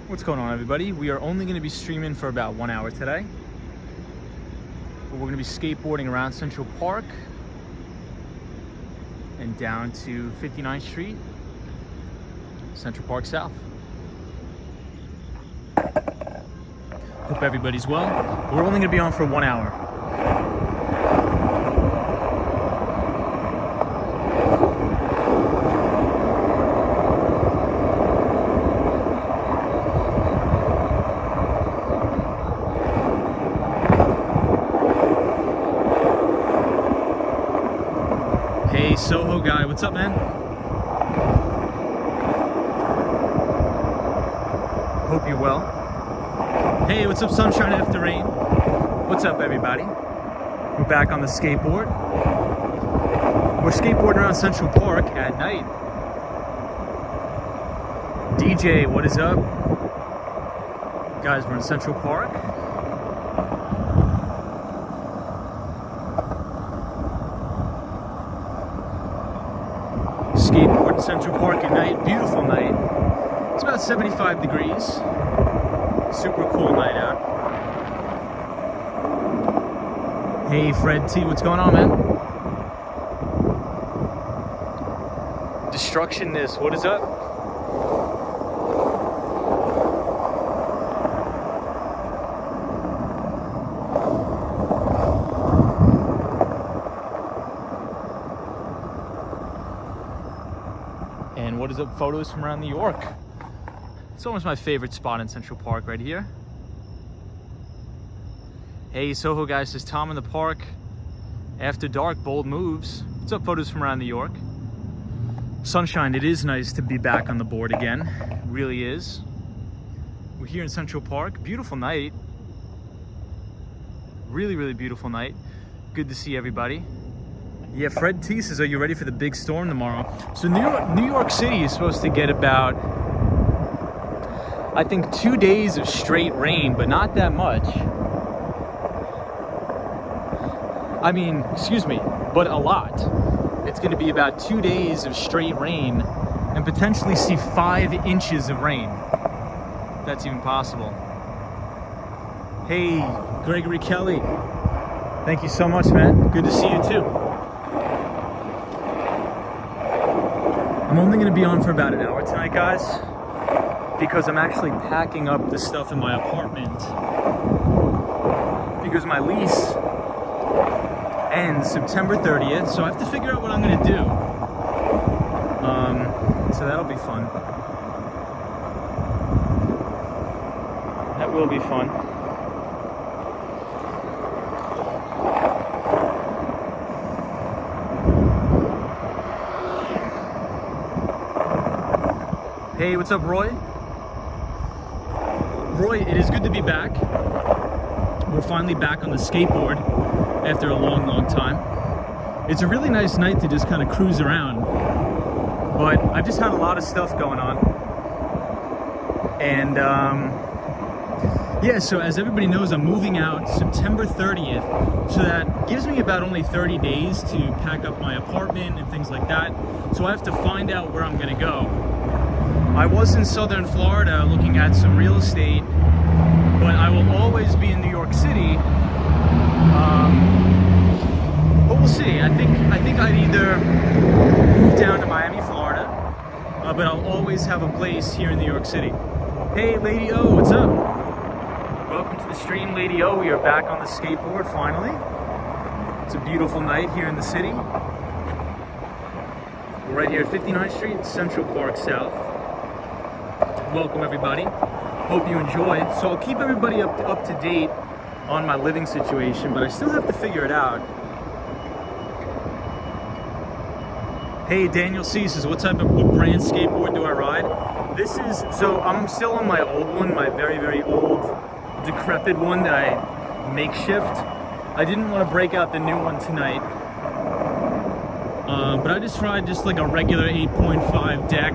What's going on, everybody? We are only going to be streaming for about 1 hour today. But we're going to be skateboarding around Central Park and down to 59th Street, Central Park South. Hope everybody's well. We're only going to be on for 1 hour. Hey, Soho guy, what's up, man? Hope you're well. Hey, what's up, sunshine after rain? What's up, everybody? We're back on the skateboard. We're skateboarding around Central Park at night. DJ, what is up? Guys, we're in Central Park. Skateboard in Central Park at night. Beautiful night. It's about 75 degrees. Super cool night out. Hey Fred T, what's going on, man? Destructionness, what is up? And what is up, photos from around New York? It's almost my favorite spot in Central Park right here. Hey, Soho guys, says Tom in the park. After dark, bold moves. What's up, photos from around New York? Sunshine, it is nice to be back on the board again. It really is. We're here in Central Park. Beautiful night. Really, really beautiful night. Good to see everybody. Yeah, Fred T says, are you ready for the big storm tomorrow? So New York City is supposed to get about, I think, 2 days of straight rain, but not that much. I mean, excuse me, but a lot. It's going to be about 2 days of straight rain and potentially see 5 inches of rain. If that's even possible. Hey, Gregory Kelly. Thank you so much, man. Good to see you too. I'm only going to be on for about an hour tonight, guys, because I'm actually packing up the stuff in my apartment because my lease ends September 30th, so I have to figure out what I'm going to do. So that'll be fun. That will be fun. Hey, what's up, Roy? Roy, it is good to be back. We're finally back on the skateboard after a long, long time. It's a really nice night to just kind of cruise around, but I've just had a lot of stuff going on. And yeah, so as everybody knows, I'm moving out September 30th, so that gives me about only 30 days to pack up my apartment and things like that. So I have to find out where I'm gonna go. I was in Southern Florida looking at some real estate, but I will always be in New York City. But we'll see. I think I'd either move down to Miami, Florida, but I'll always have a place here in New York City. Hey, Lady O, what's up? Welcome to the stream, Lady O. We are back on the skateboard finally. It's a beautiful night here in the city. We're right here at 59th Street, Central Park South. Welcome, everybody. Hope you enjoy. So I'll keep everybody up to date on my living situation, but I still have to figure it out. Hey, Daniel C says, what brand skateboard do I ride? This is, so I'm still on my old one, my very, very old, decrepit one that I makeshift. I didn't want to break out the new one tonight. But I just tried just like a regular 8.5 deck.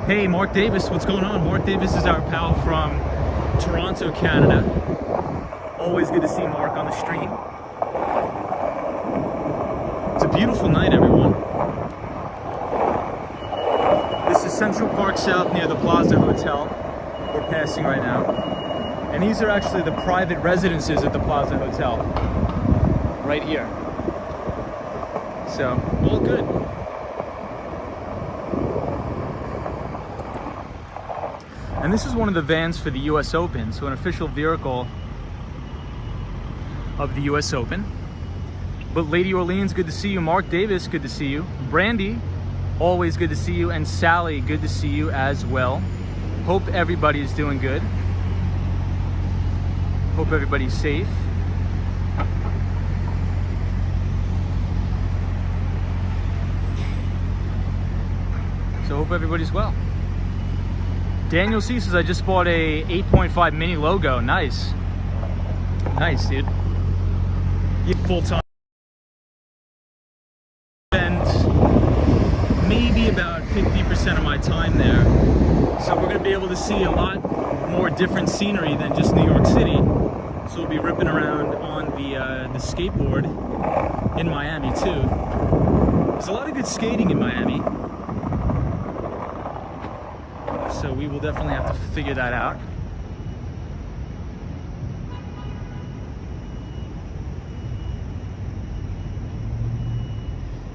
Hey, Mark Davis, what's going on? Mark Davis is our pal from Toronto, Canada. Always good to see Mark on the stream. It's a beautiful night, everyone. This is Central Park South near the Plaza Hotel we're passing right now. And these are actually the private residences at the Plaza Hotel. Right here. So, all good. And this is one of the vans for the US Open, so an official vehicle of the US Open. But Lady Orleans, good to see you. Mark Davis, good to see you. Brandy, always good to see you. And Sally, good to see you as well. Hope everybody's doing good. Hope everybody's safe. So hope everybody's well. Daniel C says, I just bought a 8.5 mini logo. Nice. Nice, dude. Full time. Maybe about 50% of my time there. So we're going to be able to see a lot more different scenery than just New York City. So we'll be ripping around on the skateboard in Miami too. There's a lot of good skating in Miami. So we will definitely have to figure that out.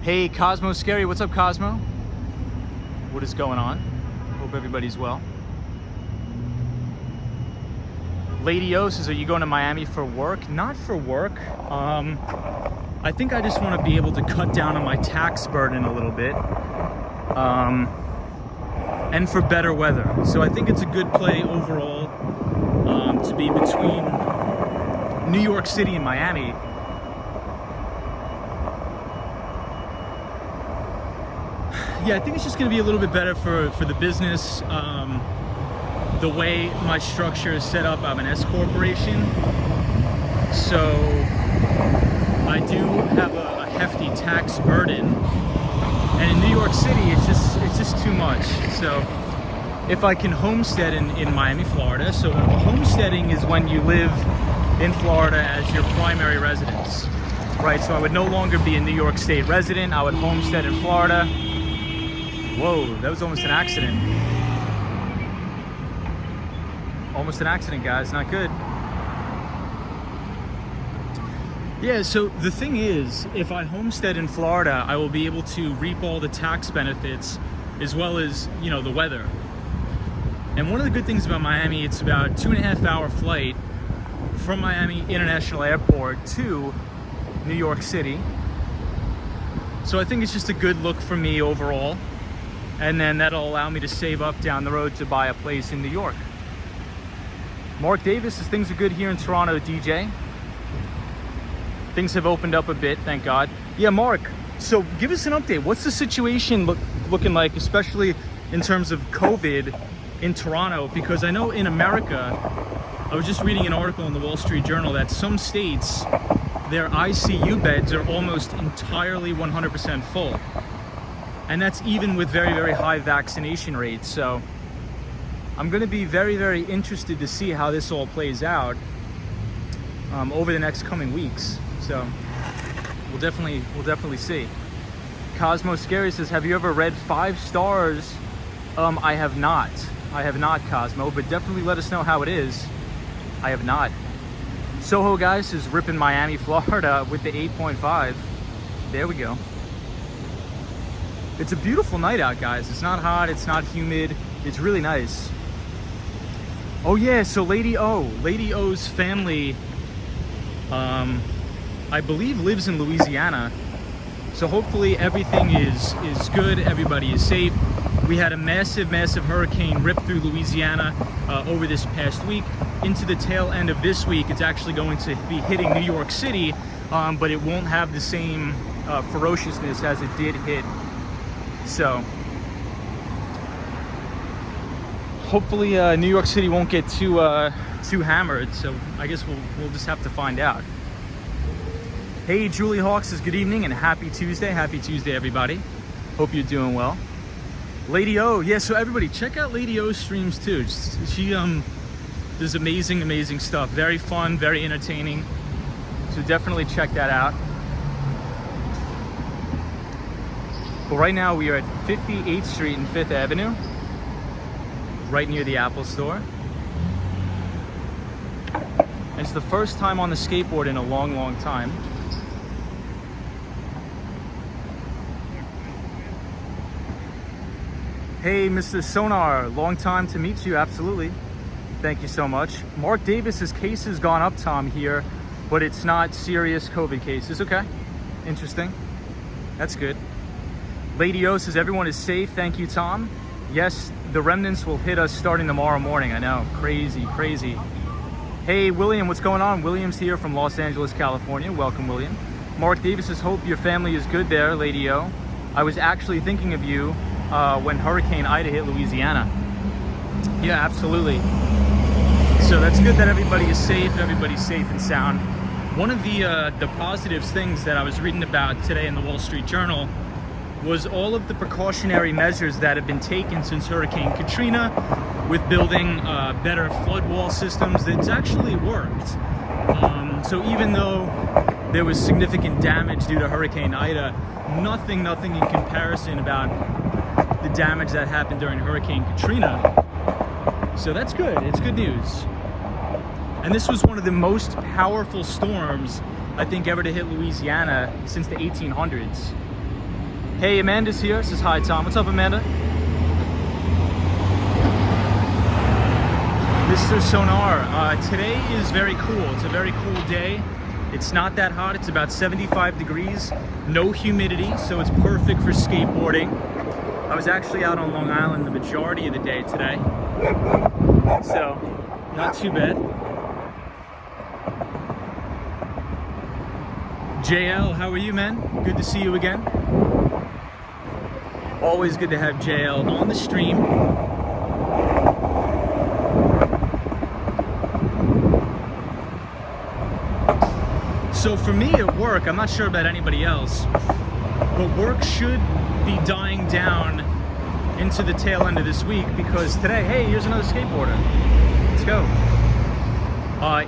Hey, Cosmo Scary, what's up, Cosmo? What is going on? Hope everybody's well. Lady O says, are you going to Miami for work? Not for work. I think I just want to be able to cut down on my tax burden a little bit. And for better weather. So I think it's a good play overall to be between New York City and Miami. Yeah, I think it's just going to be a little bit better for the business. The way my structure is set up, I'm an S corporation, so I do have a hefty tax burden. And in New York City, it's just too much. So if I can homestead in Miami, Florida, so homesteading is when you live in Florida as your primary residence, right? So I would no longer be a New York State resident. I would homestead in Florida. Whoa, that was almost an accident. Almost an accident, guys, not good. Yeah, so the thing is, if I homestead in Florida, I will be able to reap all the tax benefits as well as, you know, the weather. And one of the good things about Miami, it's about 2.5-hour flight from Miami International Airport to New York City. So I think it's just a good look for me overall. And then that'll allow me to save up down the road to buy a place in New York. Mark Davis says things are good here in Toronto, DJ. Things have opened up a bit, thank God. Yeah, Mark, so give us an update. What's the situation looking like, especially in terms of COVID in Toronto? Because I know in America, I was just reading an article in the Wall Street Journal that some states, their ICU beds are almost entirely 100% full. And that's even with very, very high vaccination rates. So I'm going to be very, very interested to see how this all plays out over the next coming weeks. So we'll definitely see. Cosmo Scary says, have you ever read 5 Stars? I have not. I have not, Cosmo, but definitely let us know how it is. I have not. Soho Guys is ripping Miami, Florida with the 8.5. There we go. It's a beautiful night out, guys. It's not hot, it's not humid. It's really nice. Oh yeah, so Lady O's family, I believe lives in Louisiana. So hopefully everything is good, everybody is safe. We had a massive, massive hurricane rip through Louisiana over this past week. Into the tail end of this week, it's actually going to be hitting New York City, but it won't have the same ferociousness as it did hit. So hopefully New York City won't get too hammered. So I guess we'll just have to find out. Hey, Julie Hawk says good evening and happy Tuesday. Happy Tuesday, everybody. Hope you're doing well. Lady O, yeah, so everybody check out Lady O's streams too. She does amazing stuff. Very fun, very entertaining. So definitely check that out. But right now we are at 58th Street and 5th Avenue, right near the Apple Store. And it's the first time on the skateboard in a long, long time. Hey, Mr. Sonar, long time to meet you, absolutely. Thank you so much. Mark Davis's case has gone up, Tom, here, but it's not serious COVID cases. Okay, interesting. That's good. Lady O says everyone is safe. Thank you, Tom. Yes, the remnants will hit us starting tomorrow morning. I know, crazy, crazy. Hey, William, what's going on? William's here from Los Angeles, California. Welcome, William. Mark Davis says, hope your family is good there, Lady O. I was actually thinking of you when Hurricane Ida hit Louisiana. Yeah, absolutely. So that's good that everybody is safe, everybody's safe and sound. One of the positives things that I was reading about today in the Wall Street Journal was all of the precautionary measures that have been taken since Hurricane Katrina with building better flood wall systems. It's actually worked. So even though there was significant damage due to Hurricane Ida, nothing in comparison about the damage that happened during Hurricane Katrina. So that's good, it's good news. And this was one of the most powerful storms, I think, ever to hit Louisiana since the 1800s. Hey, Amanda's here, says hi, Tom. What's up, Amanda? Mr. Sonar, today is very cool. It's a very cool day. It's not that hot, it's about 75 degrees, no humidity, so it's perfect for skateboarding. I was actually out on Long Island the majority of the day today, so not too bad. JL, how are you, man? Good to see you again. Always good to have JL on the stream. So for me at work, I'm not sure about anybody else, but work should be dying down into the tail end of this week, because today, hey, here's another skateboarder. Let's go.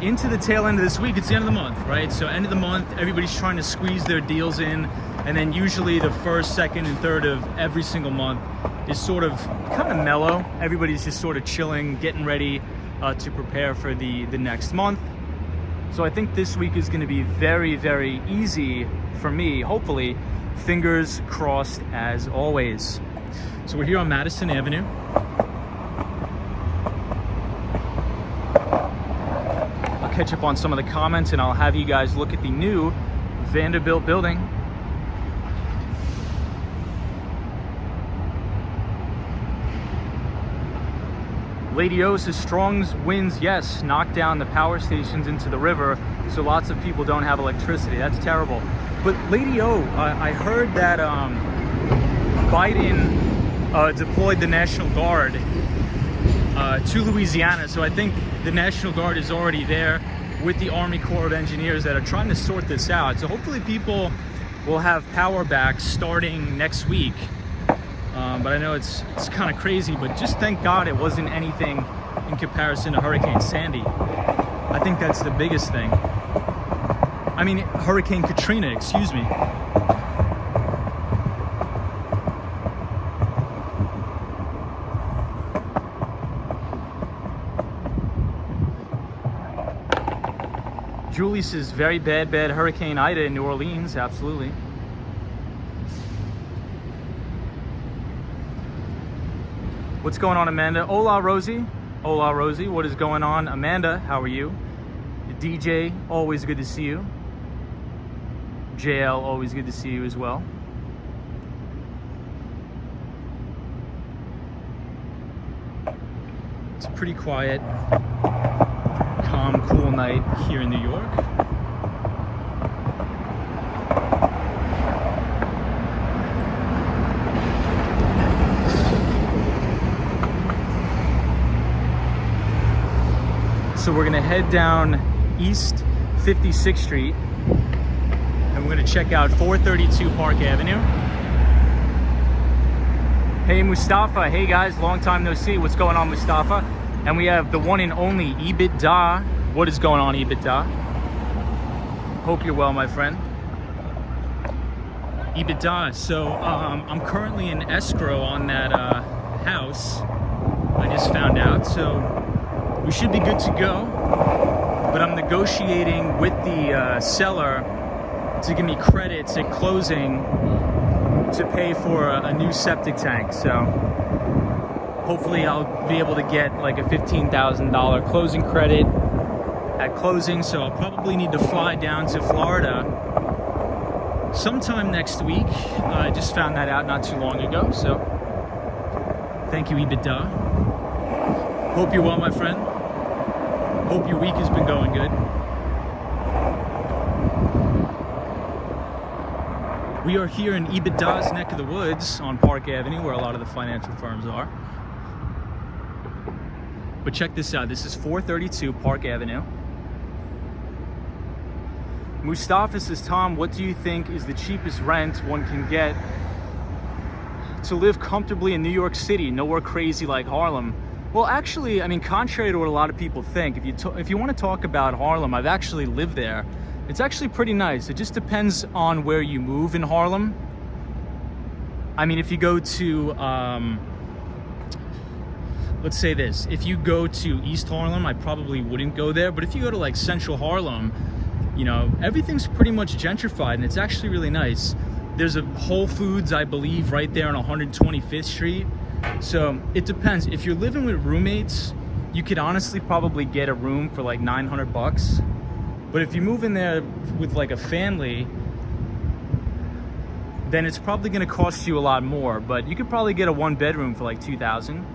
Into the tail end of this week, it's the end of the month, right? So end of the month, everybody's trying to squeeze their deals in, and then usually the first, second, and third of every single month is sort of kind of mellow. Everybody's just sort of chilling, getting ready to prepare for the next month. So I think this week is going to be very, very easy for me, hopefully. Fingers crossed as always. So we're here on Madison Avenue. I'll catch up on some of the comments and I'll have you guys look at the new Vanderbilt building. Lady O says Strong's winds, yes, knock down the power stations into the river, so lots of people don't have electricity. That's terrible. But Lady O, I heard that Biden deployed the National Guard to Louisiana, so I think the National Guard is already there with the Army Corps of Engineers that are trying to sort this out. So hopefully people will have power back starting next week. But I know it's kind of crazy, but just thank God it wasn't anything in comparison to Hurricane Sandy. I think that's the biggest thing. I mean, Hurricane Katrina, excuse me. Julie says, very bad Hurricane Ida in New Orleans, absolutely. What's going on, Amanda? Hola, Rosie. Hola, Rosie. What is going on? Amanda, how are you? DJ, always good to see you. JL, always good to see you as well. It's a pretty quiet, calm, cool night here in New York. So we're gonna head down East 56th Street and we're gonna check out 432 Park Avenue. Hey Mustafa, hey guys, long time no see. What's going on, Mustafa? And we have the one and only EBITDA. What is going on, EBITDA? Hope you're well, my friend. EBITDA. So I'm currently in escrow on that house. I just found out, so we should be good to go. But I'm negotiating with the seller to give me credits at closing to pay for a new septic tank. So hopefully I'll be able to get like a $15,000 closing credit at closing. So I'll probably need to fly down to Florida sometime next week. I just found that out not too long ago. So thank you, EBITDA. Hope you're well, my friend. Hope your week has been going good. We are here in EBITDA's neck of the woods on Park Avenue, where a lot of the financial firms are. But check this out. This is 432 Park Avenue. Mustafa says, Tom, what do you think is the cheapest rent one can get to live comfortably in New York City, nowhere crazy like Harlem? Well, actually, I mean, contrary to what a lot of people think, if you want to talk about Harlem, I've actually lived there. It's actually pretty nice. It just depends on where you move in Harlem. I mean, if you go to, let's say this, if you go to East Harlem, I probably wouldn't go there. But if you go to like Central Harlem, you know, everything's pretty much gentrified and it's actually really nice. There's a Whole Foods, I believe, right there on 125th Street. So it depends. If you're living with roommates, you could honestly probably get a room for like $900. But if you move in there with like a family, then it's probably going to cost you a lot more. But you could probably get a 1-bedroom for like $2,000.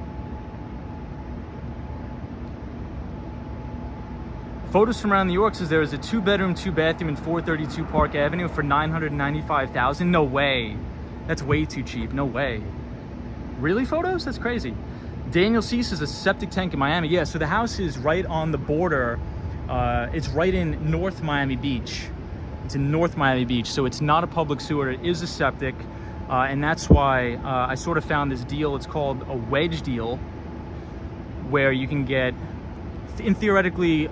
Photos from around New York says there is a 2-bedroom, 2-bathroom in 432 Park Avenue for $995,000. No way. That's way too cheap. No way. Really, photos? That's crazy. Daniel C says a septic tank in Miami. Yeah, so the house is right on the border. It's right in North Miami Beach. It's in North Miami Beach, so it's not a public sewer. It is a septic, and that's why I sort of found this deal. It's called a wedge deal, where you can get, in theoretically,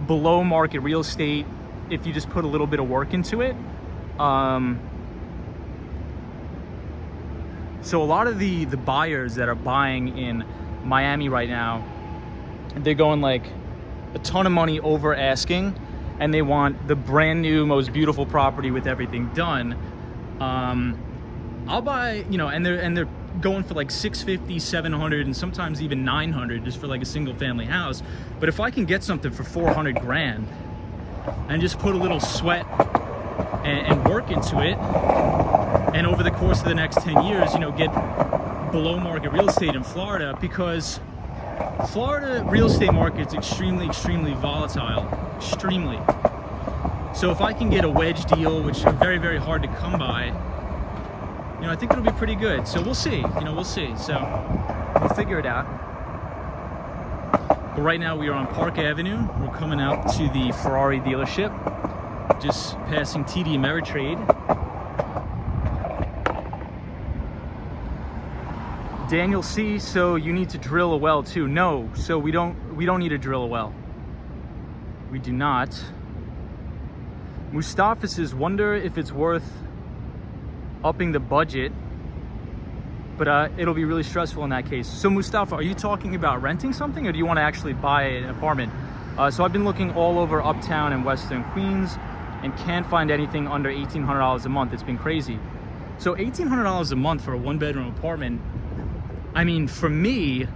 below market real estate if you just put a little bit of work into it. So a lot of the buyers that are buying in Miami right now, they're going like a ton of money over asking, and they want the brand new, most beautiful property with everything done. I'll buy, you know, and they're going for like $650, $700, and sometimes even $900 just for like a single family house. But if I can get something for $400 grand and just put a little sweat and work into it, and over the course of the next 10 years, you know, get below market real estate in Florida, because Florida real estate market's extremely volatile, extremely. So if I can get a wedge deal, which are very, very hard to come by, you know, I think it'll be pretty good. So we'll see, you know, we'll see. So we'll figure it out. But right now we are on Park Avenue. We're coming out to the Ferrari dealership, just passing TD Ameritrade. Daniel C, so you need to drill a well too. No, so we don't need to drill a well. We do not. Mustafa says, wonder if it's worth upping the budget, but it'll be really stressful in that case. So Mustafa, are you talking about renting something, or do you want to actually buy an apartment? So I've been looking all over Uptown and Western Queens and can't find anything under $1,800 a month. It's been crazy. So $1,800 a month for a 1-bedroom apartment, I mean, for me,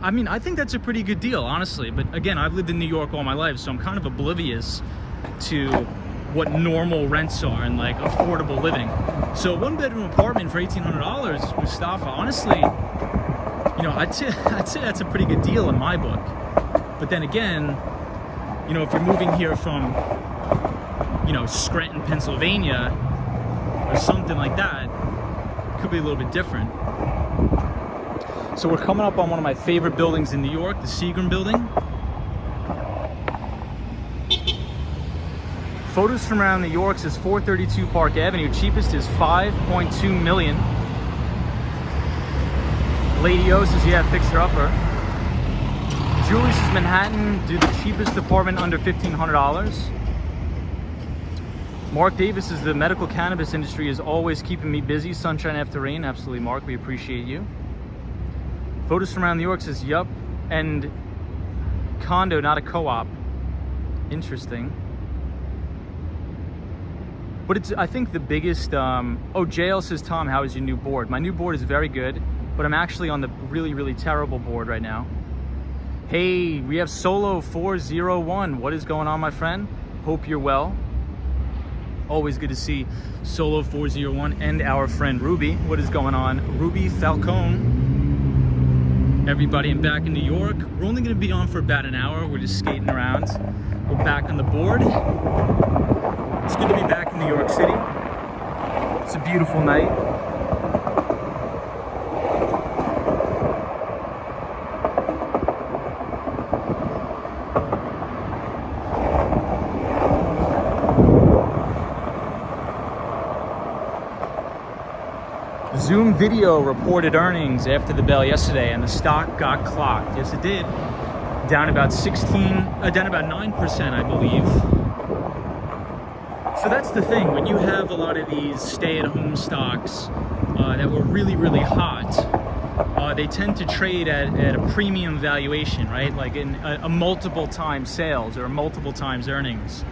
I mean, I think that's a pretty good deal, honestly. But again, I've lived in New York all my life, so I'm kind of oblivious to what normal rents are and like affordable living. So a 1-bedroom apartment for $1,800, Mustafa, honestly, you know, I'd say that's a pretty good deal in my book. But then again, you know, if you're moving here from, you know, Scranton, Pennsylvania, or something like that, it could be a little bit different. So we're coming up on one of my favorite buildings in New York, the Seagram Building. Photos from around New York says 432 Park Avenue. Cheapest is $5.2 million. Lady O says, yeah, fixer upper. Julie says Manhattan, do the cheapest apartment under $1,500. Mark Davis says the medical cannabis industry is always keeping me busy. Sunshine after rain. Absolutely, Mark. We appreciate you. Photos from around New York says, yup. And condo, not a co-op. Interesting. But it's, I think the biggest, oh, JL says, Tom, how is your new board? My new board is very good, but I'm actually on the really, really terrible board right now. Hey, we have Solo 401. What is going on, my friend? Hope you're well. Always good to see Solo 401 and our friend Ruby. What is going on? Ruby Falcone. Everybody, I'm back in New York. We're only gonna be on for about an hour. We're just skating around. We're back on the board. It's good to be back in New York City. It's a beautiful night. Zoom Video reported earnings after the bell yesterday, and the stock got clocked. Yes, it did. Down about 9%, I believe. So that's the thing. When you have a lot of these stay-at-home stocks that were really, really hot, they tend to trade at a premium valuation, right? Like in a multiple times sales or multiple times earnings.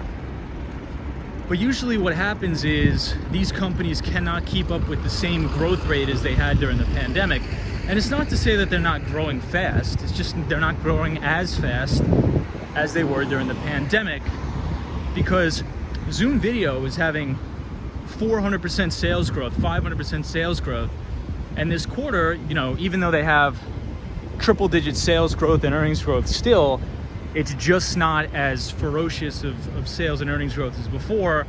But usually what happens is these companies cannot keep up with the same growth rate as they had during the pandemic. And it's not to say that they're not growing fast. It's just they're not growing as fast as they were during the pandemic, because Zoom Video is having 400% sales growth, 500% sales growth. And this quarter, you know, even though they have triple-digit sales growth and earnings growth still, it's just not as ferocious of sales and earnings growth as before.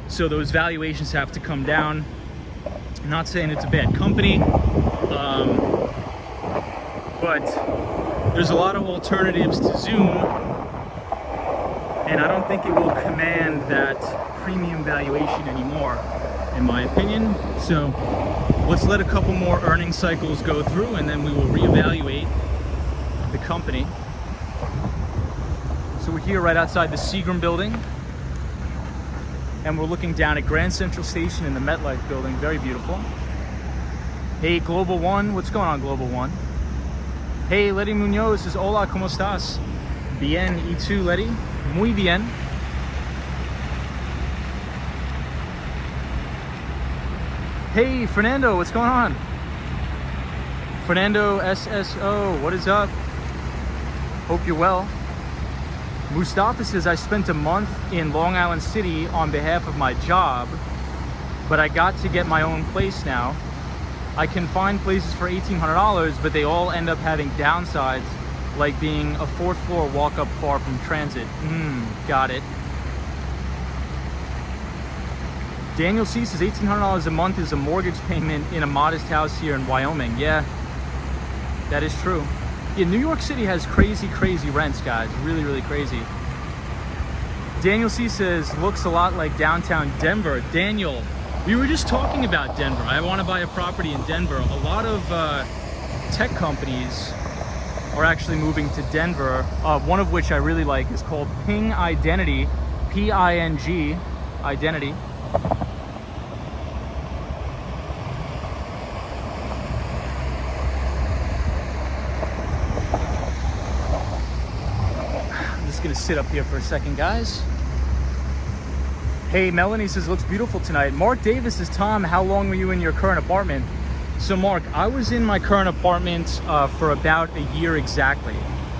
So those valuations have to come down. I'm not saying it's a bad company, but there's a lot of alternatives to Zoom, and I don't think it will command that premium valuation anymore, in my opinion. So let's let a couple more earnings cycles go through, and then we will reevaluate the company. So we're here right outside the Chrysler Building, and we're looking down at Grand Central Station in the MetLife building. Very beautiful. Hey, Global One. What's going on, Global One? Hey, Letty Munoz says, hola, ¿cómo estás? Bien, ¿y tú, Letty? Muy bien. Hey, Fernando, what's going on? Fernando SSO, what is up? Hope you're well. Mustafa says, I spent a month in Long Island City on behalf of my job, but I got to get my own place now. I can find places for $1,800, but they all end up having downsides, like being a 4th floor walk-up far from transit. Got it. Daniel C says, $1,800 a month is a mortgage payment in a modest house here in Wyoming. Yeah, that is true. Yeah, New York City has crazy, crazy rents, guys. Really, really crazy. Daniel C says, looks a lot like downtown Denver. Daniel, we were just talking about Denver. I want to buy a property in Denver. A lot of tech companies are actually moving to Denver. One of which I really like is called Ping Identity. P-I-N-G, Identity. Gonna sit up here for a second, guys. Hey, Melanie says, looks beautiful tonight. Mark Davis says, Tom, how long were you in your current apartment? So Mark, I was in my current apartment for about a year exactly.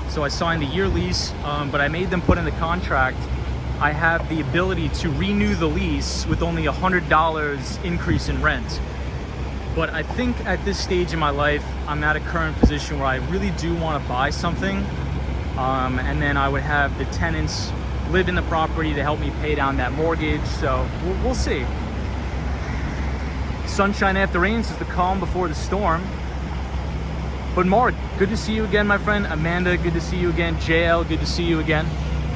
So I signed the year lease, but I made them put in the contract I have the ability to renew the lease with only $100 increase in rent. But I think at this stage in my life, I'm at a current position where I really do want to buy something. And then I would have the tenants live in the property to help me pay down that mortgage. So we'll see. Sunshine after rain is the calm before the storm. But Mark, good to see you again, my friend. Amanda, good to see you again. JL, good to see you again.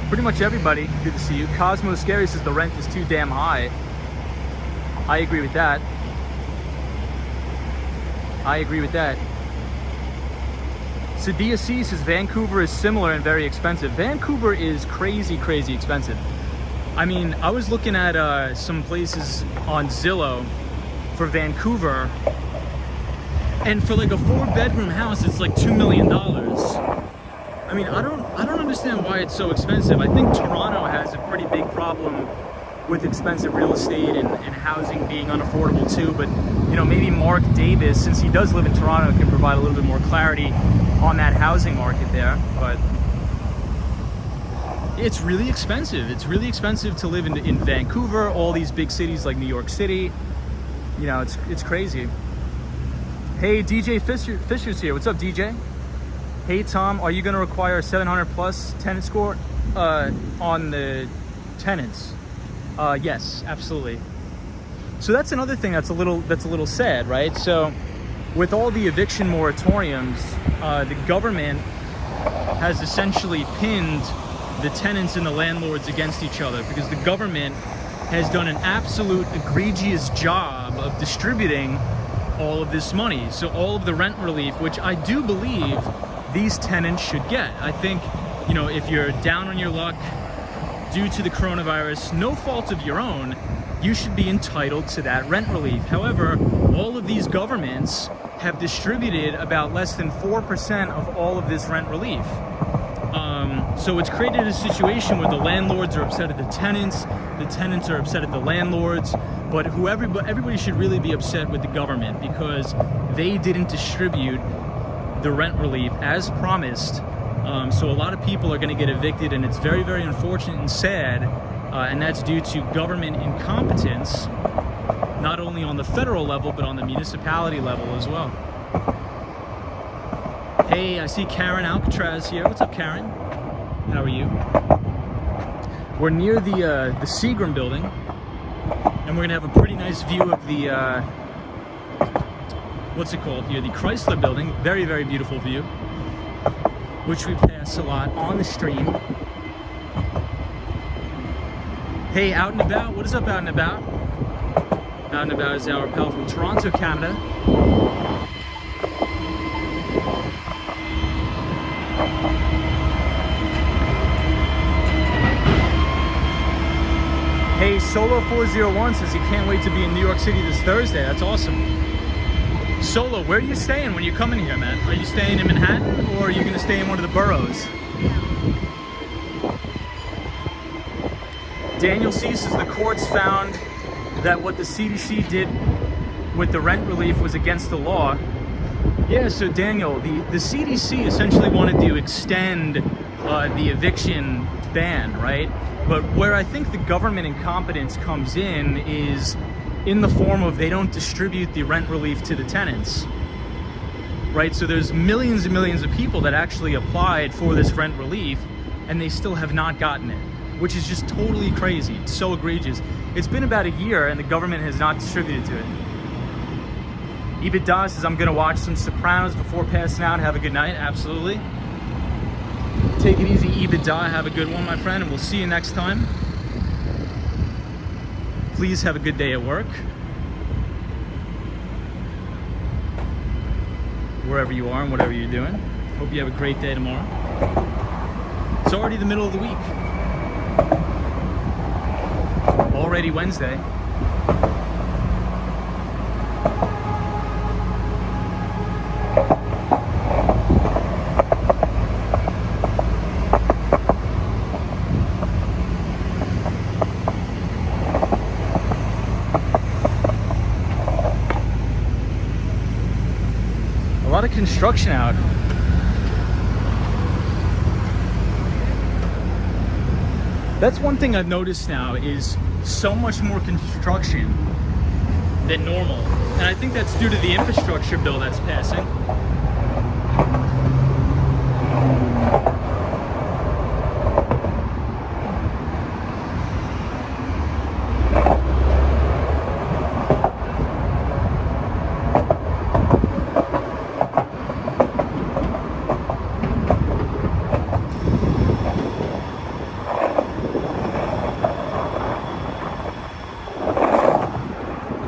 Pretty much everybody, good to see you. Cosmo Scary says the rent is too damn high. I agree with that. I agree with that. Sadia C says Vancouver is similar and very expensive. Vancouver is crazy, crazy expensive. I mean, I was looking at some places on Zillow for Vancouver, and for like a 4-bedroom house, it's like $2 million. I mean, I don't understand why it's so expensive. I think Toronto has a pretty big problem with expensive real estate and housing being unaffordable too. But you know, maybe Mark Davis, since he does live in Toronto, can provide a little bit more clarity on that housing market there. But it's really expensive. It's really expensive to live in Vancouver, all these big cities like New York City. You know, it's crazy. Hey, DJ Fisher's here. What's up, DJ? Hey, Tom, are you going to require a 700 plus tenant score on the tenants? Yes, absolutely. So that's another thing that's a little sad, right? So with all the eviction moratoriums, the government has essentially pinned the tenants and the landlords against each other, because the government has done an absolute egregious job of distributing all of this money. So all of the rent relief, which I do believe these tenants should get. I think, you know, if you're down on your luck due to the coronavirus, no fault of your own, you should be entitled to that rent relief. However, all of these governments have distributed about less than 4% of all of this rent relief. So it's created a situation where the landlords are upset at the tenants are upset at the landlords, but everybody should really be upset with the government, because they didn't distribute the rent relief as promised. So a lot of people are going to get evicted, and it's very, very unfortunate and sad, and that's due to government incompetence, not only on the federal level, but on the municipality level as well. Hey, I see Karen Alcatraz here. What's up, Karen? How are you? We're near the Chrysler Building, and we're gonna have a pretty nice view of the what's it called here? The Chrysler Building. Very, very beautiful view, which we pass a lot on the stream. Hey, Out and About. What is up, Out and About? Out and About is our pal from Toronto, Canada. Hey, Solo401 says he can't wait to be in New York City this Thursday. That's awesome. Solo, where are you staying when you come in here, man? Are you staying in Manhattan, or are you going to stay in one of the boroughs? Daniel C says the courts found that what the CDC did with the rent relief was against the law. Yeah, so Daniel, the CDC essentially wanted to extend the eviction ban, right? But where I think the government incompetence comes in is in the form of they don't distribute the rent relief to the tenants, right? So there's millions and millions of people that actually applied for this rent relief, and they still have not gotten it, which is just totally crazy. It's so egregious. It's been about a year and the government has not distributed to it. EBITDA says, I'm gonna watch some Sopranos before passing out. Have a good night. Absolutely. Take it easy, EBITDA. Have a good one, my friend, and we'll see you next time. Please have a good day at work, wherever you are and whatever you're doing. Hope you have a great day tomorrow. It's already the middle of the week. Already Wednesday. A lot of construction out. That's one thing I've noticed now, is so much more construction than normal. And I think that's due to the infrastructure bill that's passing.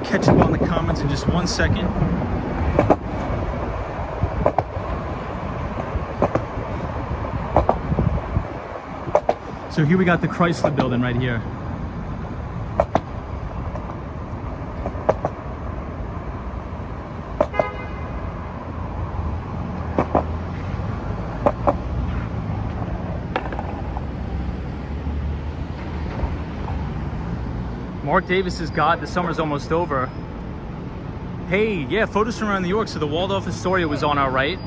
Catch up on the comments in just 1 second. So here we got the Chrysler Building right here. Mark Davis is God, the summer's almost over. Hey, yeah, photos from around New York. So the Waldorf Astoria was on our right.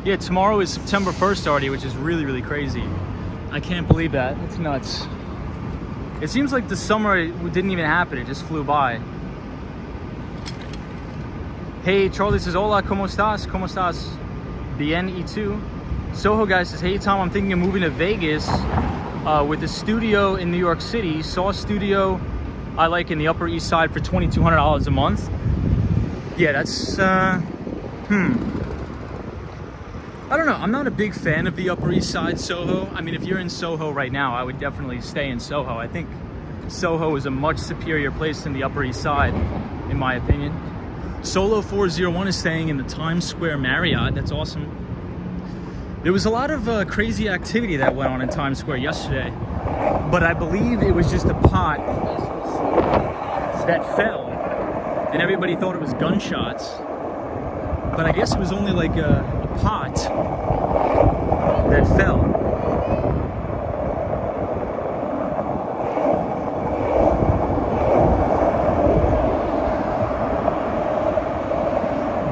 Yeah, tomorrow is September 1st already, which is really, really crazy. I can't believe that. It's nuts. It seems like the summer didn't even happen. It just flew by. Hey, Charlie says, hola, ¿cómo estás? ¿Cómo estás? Bien, y tú? Soho guy says, hey, Tom, I'm thinking of moving to Vegas with a studio in New York City. Saw a studio I like in the Upper East Side for $2,200 a month. Yeah, that's, I don't know. I'm not a big fan of the Upper East Side Soho. I mean, if you're in Soho right now, I would definitely stay in Soho. I think Soho is a much superior place than the Upper East Side, in my opinion. Solo 401 is staying in the Times Square Marriott. That's awesome. There was a lot of crazy activity that went on in Times Square yesterday, but I believe it was just a pot that fell, and everybody thought it was gunshots. But I guess it was only like a pot that fell.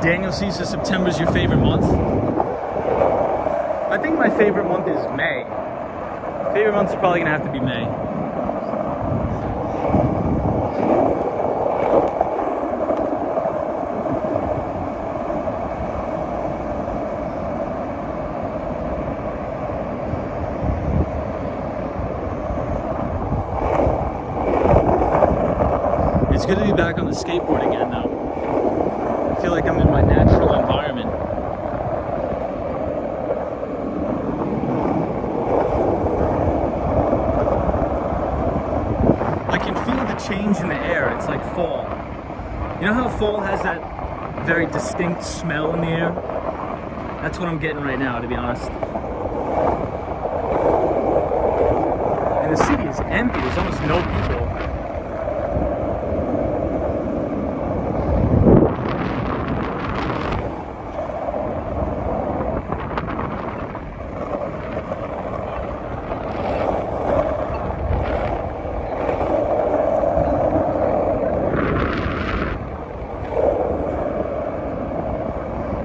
Daniel C says September's your favorite month. I think my favorite month is May. Favorite month is probably gonna have to be May. It's good to be back on the skateboard again, though. I feel like I'm in my natural environment. I can feel the change in the air. It's like fall. You know how fall has that very distinct smell in the air? That's what I'm getting right now, to be honest. And the city is empty. There's almost no people.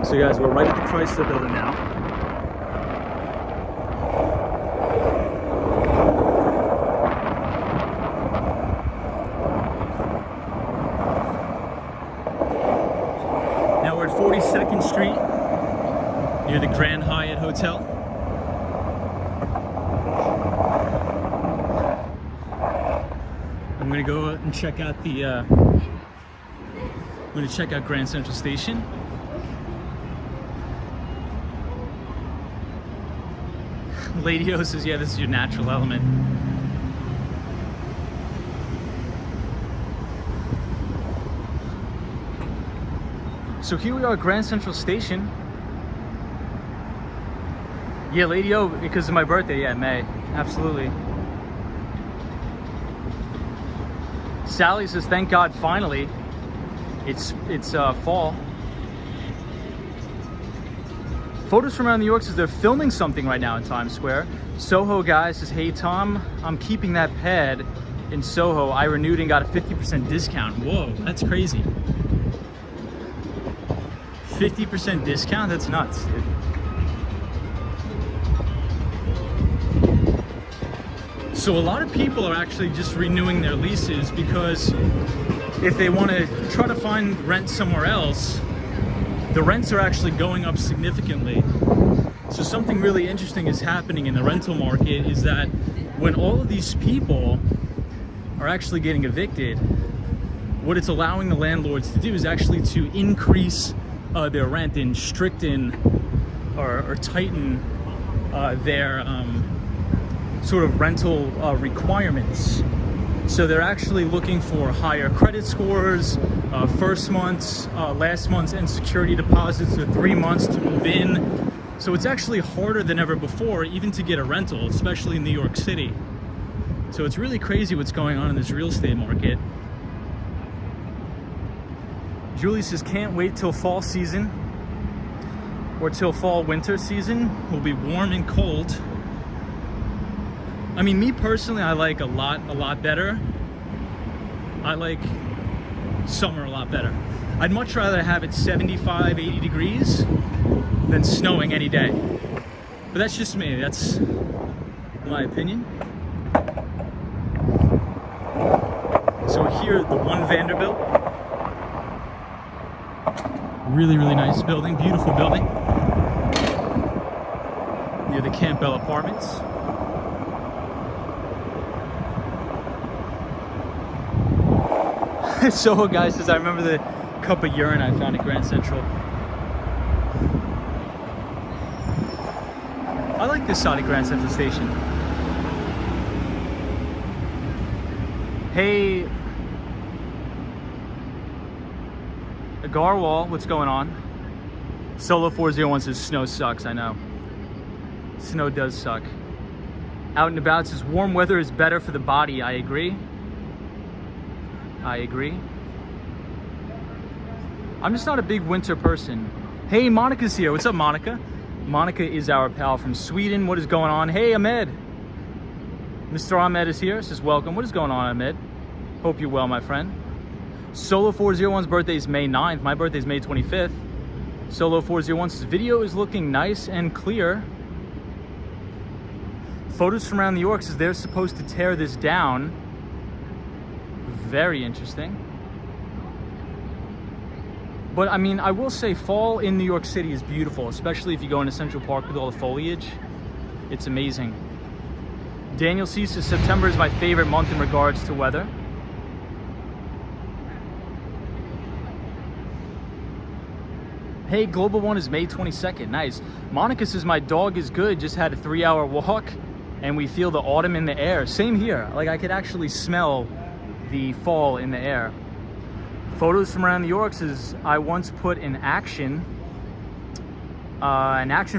So guys, we're right at the Chrysler Building now. Now we're at 42nd Street, near the Grand Hyatt Hotel. I'm gonna go and check out the, I'm gonna check out Grand Central Station. Lady O says, yeah, this is your natural element. So here we are at Grand Central Station. Yeah, Lady O, because of my birthday, yeah, May, absolutely. Sally says, thank God, finally, it's fall. Photos from around New York says they're filming something right now in Times Square. Soho guy says, hey Tom, I'm keeping that pad in Soho. I renewed and got a 50% discount. Whoa, that's crazy. 50% discount? That's nuts, dude. So a lot of people are actually just renewing their leases because if they want to try to find rent somewhere else, the rents are actually going up significantly. So something really interesting is happening in the rental market is that when all of these people are actually getting evicted, what it's allowing the landlords to do is actually to increase their rent and stricten or tighten their sort of rental requirements. So they're actually looking for higher credit scores, first month's, last month's, and security deposits, so 3 months to move in. So it's actually harder than ever before, even to get a rental, especially in New York City. So it's really crazy what's going on in this real estate market. Julie says, can't wait till fall season or till fall winter season. Will be warm and cold. I mean, me personally, I like a lot better I like summer a lot better. I'd much rather have it 75, 80 degrees than snowing any day. But that's just me, that's my opinion. So here, the One Vanderbilt. Really, really nice building, beautiful building. Near the Campbell Apartments. So guys says, I remember the cup of urine I found at Grand Central. I like this side of Grand Central Station. Hey, Garwal, what's going on? Solo 401 says snow sucks, I know. Snow does suck. Out and About says warm weather is better for the body. I agree. I agree. I'm just not a big winter person. Hey, Monica's here. What's up, Monica? Monica is our pal from Sweden. What is going on? Hey, Ahmed. Mr. Ahmed is here. Says welcome. What is going on, Ahmed? Hope you're well, my friend. Solo 401's birthday is May 9th. My birthday is May 25th. Solo 401 says video is looking nice and clear. Photos from around New York says they're supposed to tear this down. Very interesting. But I mean, I will say fall in New York City is beautiful, especially if you go into Central Park with all the foliage. It's amazing. Daniel C says September is my favorite month in regards to weather. Hey, Global One is May 22nd. Nice. Monica says my dog is good, just had a 3-hour walk and we feel the autumn in the air. Same here. Like I could actually smell the fall in the air. Photos from around New York says I once put an action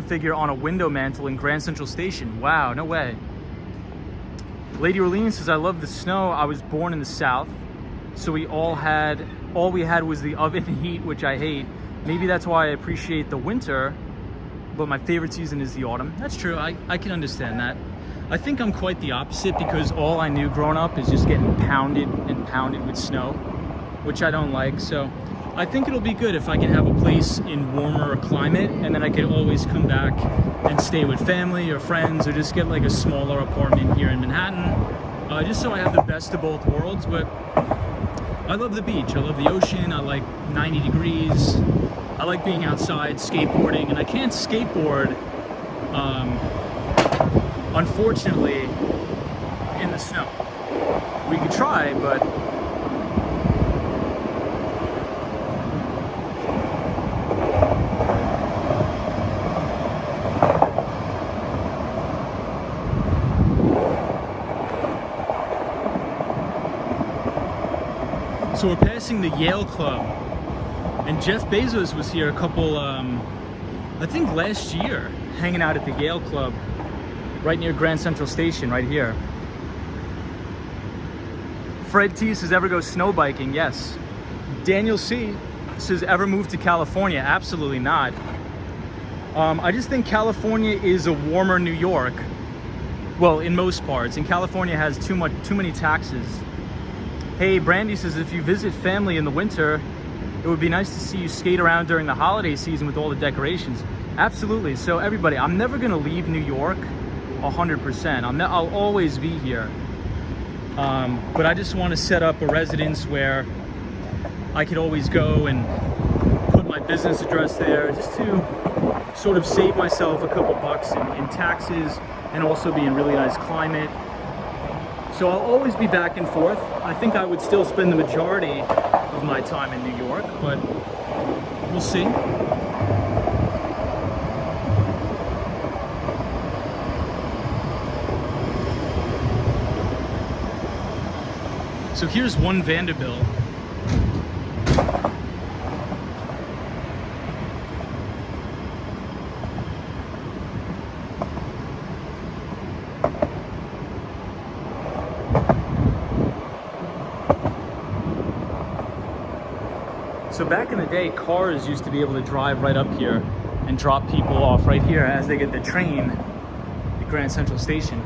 figure on a window mantle in Grand Central Station. Wow, no way. Lady Rolene says I love the snow. I was born in the South, so all we had was the oven heat, which I hate. Maybe that's why I appreciate the winter, but my favorite season is the autumn. That's true. I can understand that. I think I'm quite the opposite because all I knew growing up is just getting pounded and pounded with snow, which I don't like. So I think it'll be good if I can have a place in warmer climate and then I could always come back and stay with family or friends or just get like a smaller apartment here in Manhattan, just so I have the best of both worlds. But I love the beach, I love the ocean, I like 90 degrees, I like being outside skateboarding, and I can't skateboard, unfortunately, in the snow. We could try, but so we're passing the Yale Club, and Jeff Bezos was here a couple, I think last year, hanging out at the Yale Club, right near Grand Central Station, right here. Fred T says, ever go snow biking? Yes. Daniel C says, ever move to California? Absolutely not. I just think California is a warmer New York. Well, in most parts, and California has too many taxes. Hey, Brandy says, if you visit family in the winter, it would be nice to see you skate around during the holiday season with all the decorations. Absolutely. So everybody, I'm never going to leave New York 100%. I'll always be here. But I just want to set up a residence where I could always go and put my business address there, just to sort of save myself a couple bucks in taxes and also be in really nice climate. So I'll always be back and forth. I think I would still spend the majority of my time in New York, but we'll see. So here's One Vanderbilt. So back in the day, cars used to be able to drive right up here and drop people off right here as they get the train at Grand Central Station.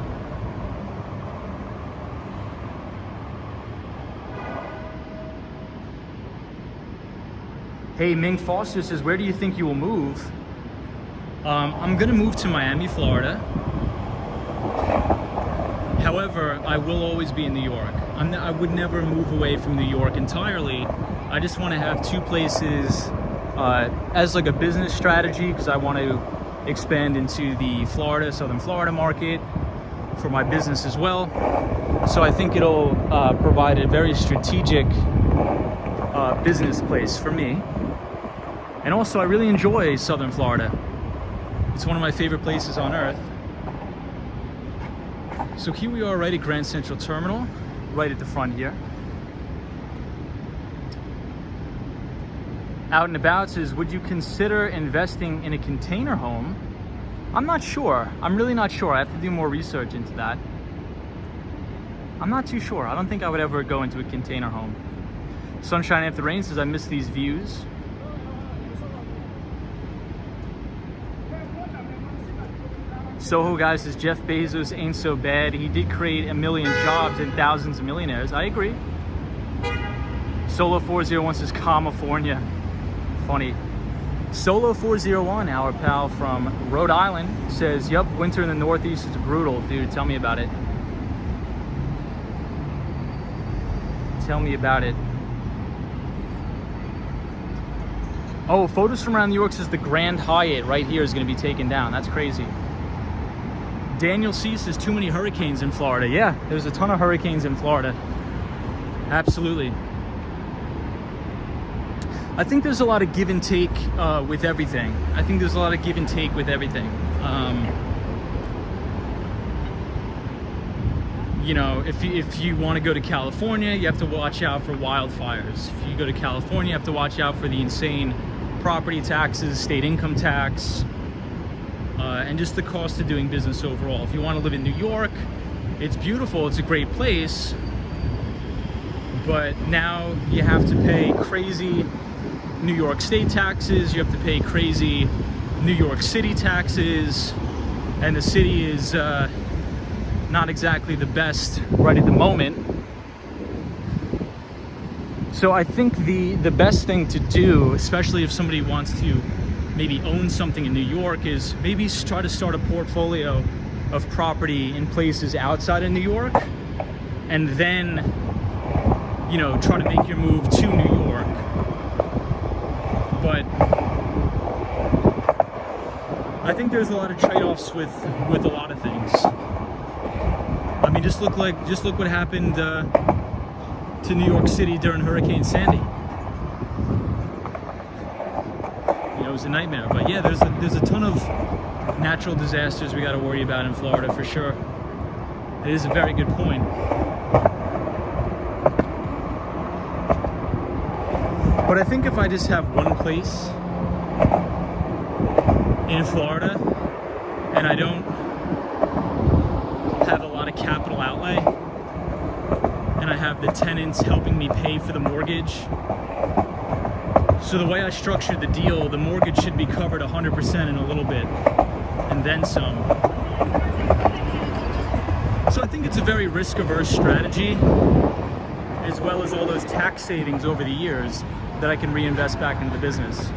Hey, Ming Foster says, where do you think you will move? I'm gonna move to Miami, Florida. However, I will always be in New York. I would never move away from New York entirely. I just want to have two places as like a business strategy, because I want to expand into the Southern Florida market for my business as well. So I think it'll provide a very strategic business place for me. And also, I really enjoy Southern Florida. It's one of my favorite places on earth. So here we are right at Grand Central Terminal, right at the front here. Out and About says, would you consider investing in a container home? I'm not sure. I'm really not sure. I have to do more research into that. I'm not too sure. I don't think I would ever go into a container home. Sunshine After Rain says, I miss these views. Soho Guy says, Jeff Bezos ain't so bad. He did create 1 million jobs and thousands of millionaires. I agree. Solo 401 says, California. Funny. Solo 401, our pal from Rhode Island, says, yup, winter in the Northeast is brutal. Dude, tell me about it. Tell me about it. Oh, photos from around New York says the Grand Hyatt right here is going to be taken down. That's crazy. Daniel C says, too many hurricanes in Florida. Yeah, there's a ton of hurricanes in Florida. Absolutely. I think there's a lot of give and take with everything. I think there's a lot of give and take with everything. You know, if you want to go to California, you have to watch out for wildfires. If you go to California, you have to watch out for the insane property taxes, state income tax, and just the cost of doing business overall. If you want to live in New York, it's beautiful, it's a great place, but now you have to pay crazy New York state taxes, you have to pay crazy New York City taxes, and the city is not exactly the best right at the moment. So I think the best thing to do, especially if somebody wants to maybe own something in New York, is maybe try to start a portfolio of property in places outside of New York, and then, you know, try to make your move to New York. But I think there's a lot of trade-offs with a lot of things. I mean, just look what happened to New York City during Hurricane Sandy. It was a nightmare. But yeah, there's a ton of natural disasters we got to worry about in Florida for sure. It is a very good point. But I think if I just have one place in Florida and I don't have a lot of capital outlay and I have the tenants helping me pay for the mortgage, so the way I structured the deal, the mortgage should be covered 100% in a little bit, and then some. So I think it's a very risk-averse strategy, as well as all those tax savings over the years that I can reinvest back into the business.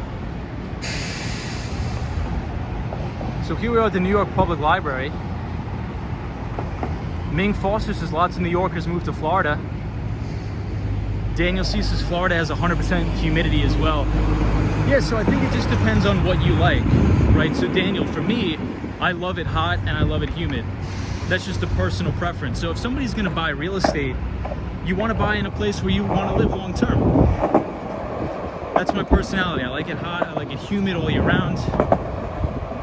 So here we are at the New York Public Library. Ming Foster says lots of New Yorkers move to Florida. Daniel C says Florida has 100% humidity as well. Yeah, so I think it just depends on what you like, right? So Daniel, for me, I love it hot and I love it humid. That's just a personal preference. So if somebody's gonna buy real estate, you wanna buy in a place where you wanna live long term. That's my personality. I like it hot, I like it humid all year round.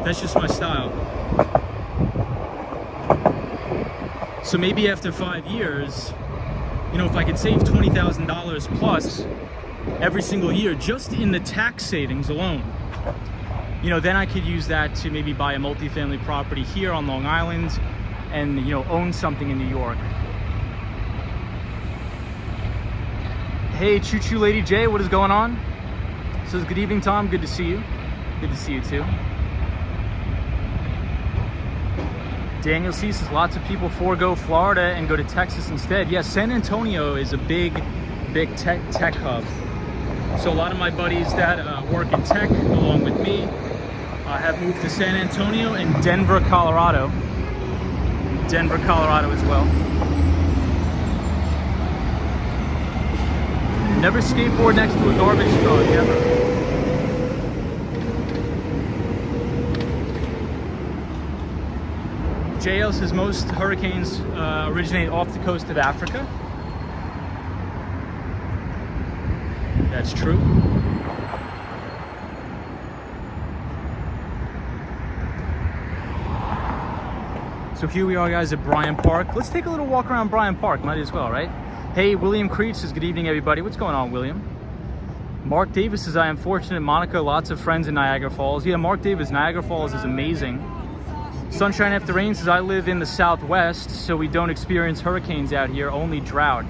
That's just my style. So maybe after 5 years, you know, if I could save $20,000 plus every single year just in the tax savings alone, you know, then I could use that to maybe buy a multifamily property here on Long Island and, you know, own something in New York. Hey, Choo Choo Lady J, what is going on? Says, good evening, Tom. Good to see you. Good to see you too. Daniel C says lots of people forego Florida and go to Texas instead. Yes, San Antonio is a big tech hub. So a lot of my buddies that work in tech along with me have moved to San Antonio and Denver, Colorado. Denver, Colorado as well. Never skateboard next to a garbage truck, ever. JL says most hurricanes originate off the coast of Africa. That's true. So here we are, guys, at Bryant Park. Let's take a little walk around Bryant Park, might as well, right? Hey, William Creech says, good evening, everybody. What's going on, William? Mark Davis says, I am fortunate, Monica, lots of friends in Niagara Falls. Yeah, Mark Davis, Niagara Falls is amazing. Sunshine After Rain says, I live in the Southwest, so we don't experience hurricanes out here, only drought.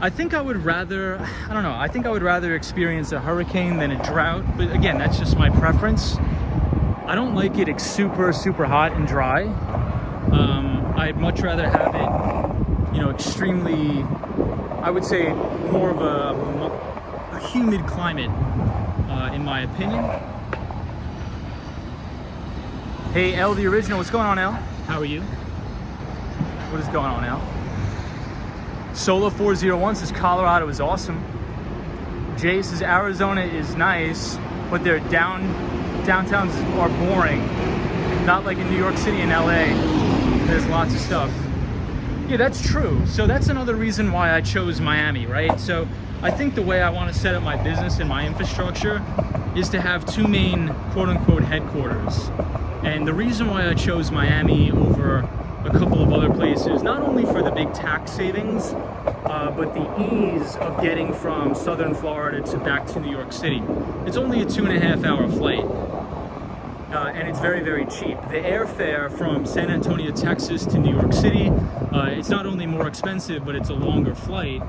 I think I would rather, I don't know, I think I would rather experience a hurricane than a drought. But again, that's just my preference. I don't like it super, super hot and dry. I'd much rather have it, you know, extremely, I would say more of a humid climate, in my opinion. Hey, L, the original, what's going on, L? How are you? What is going on, L? Solo 401 says Colorado is awesome. Jay says Arizona is nice, but their downtowns are boring. Not like in New York City and LA. There's lots of stuff. Yeah, that's true. So that's another reason why I chose Miami, right? So I think the way I want to set up my business and my infrastructure is to have two main quote-unquote headquarters. And the reason why I chose Miami over a couple of other places, not only for the big tax savings, but the ease of getting from southern Florida to back to New York City. It's only a 2.5-hour flight. And it's very, very cheap. The airfare from San Antonio, Texas to New York City, it's not only more expensive, but it's a longer flight.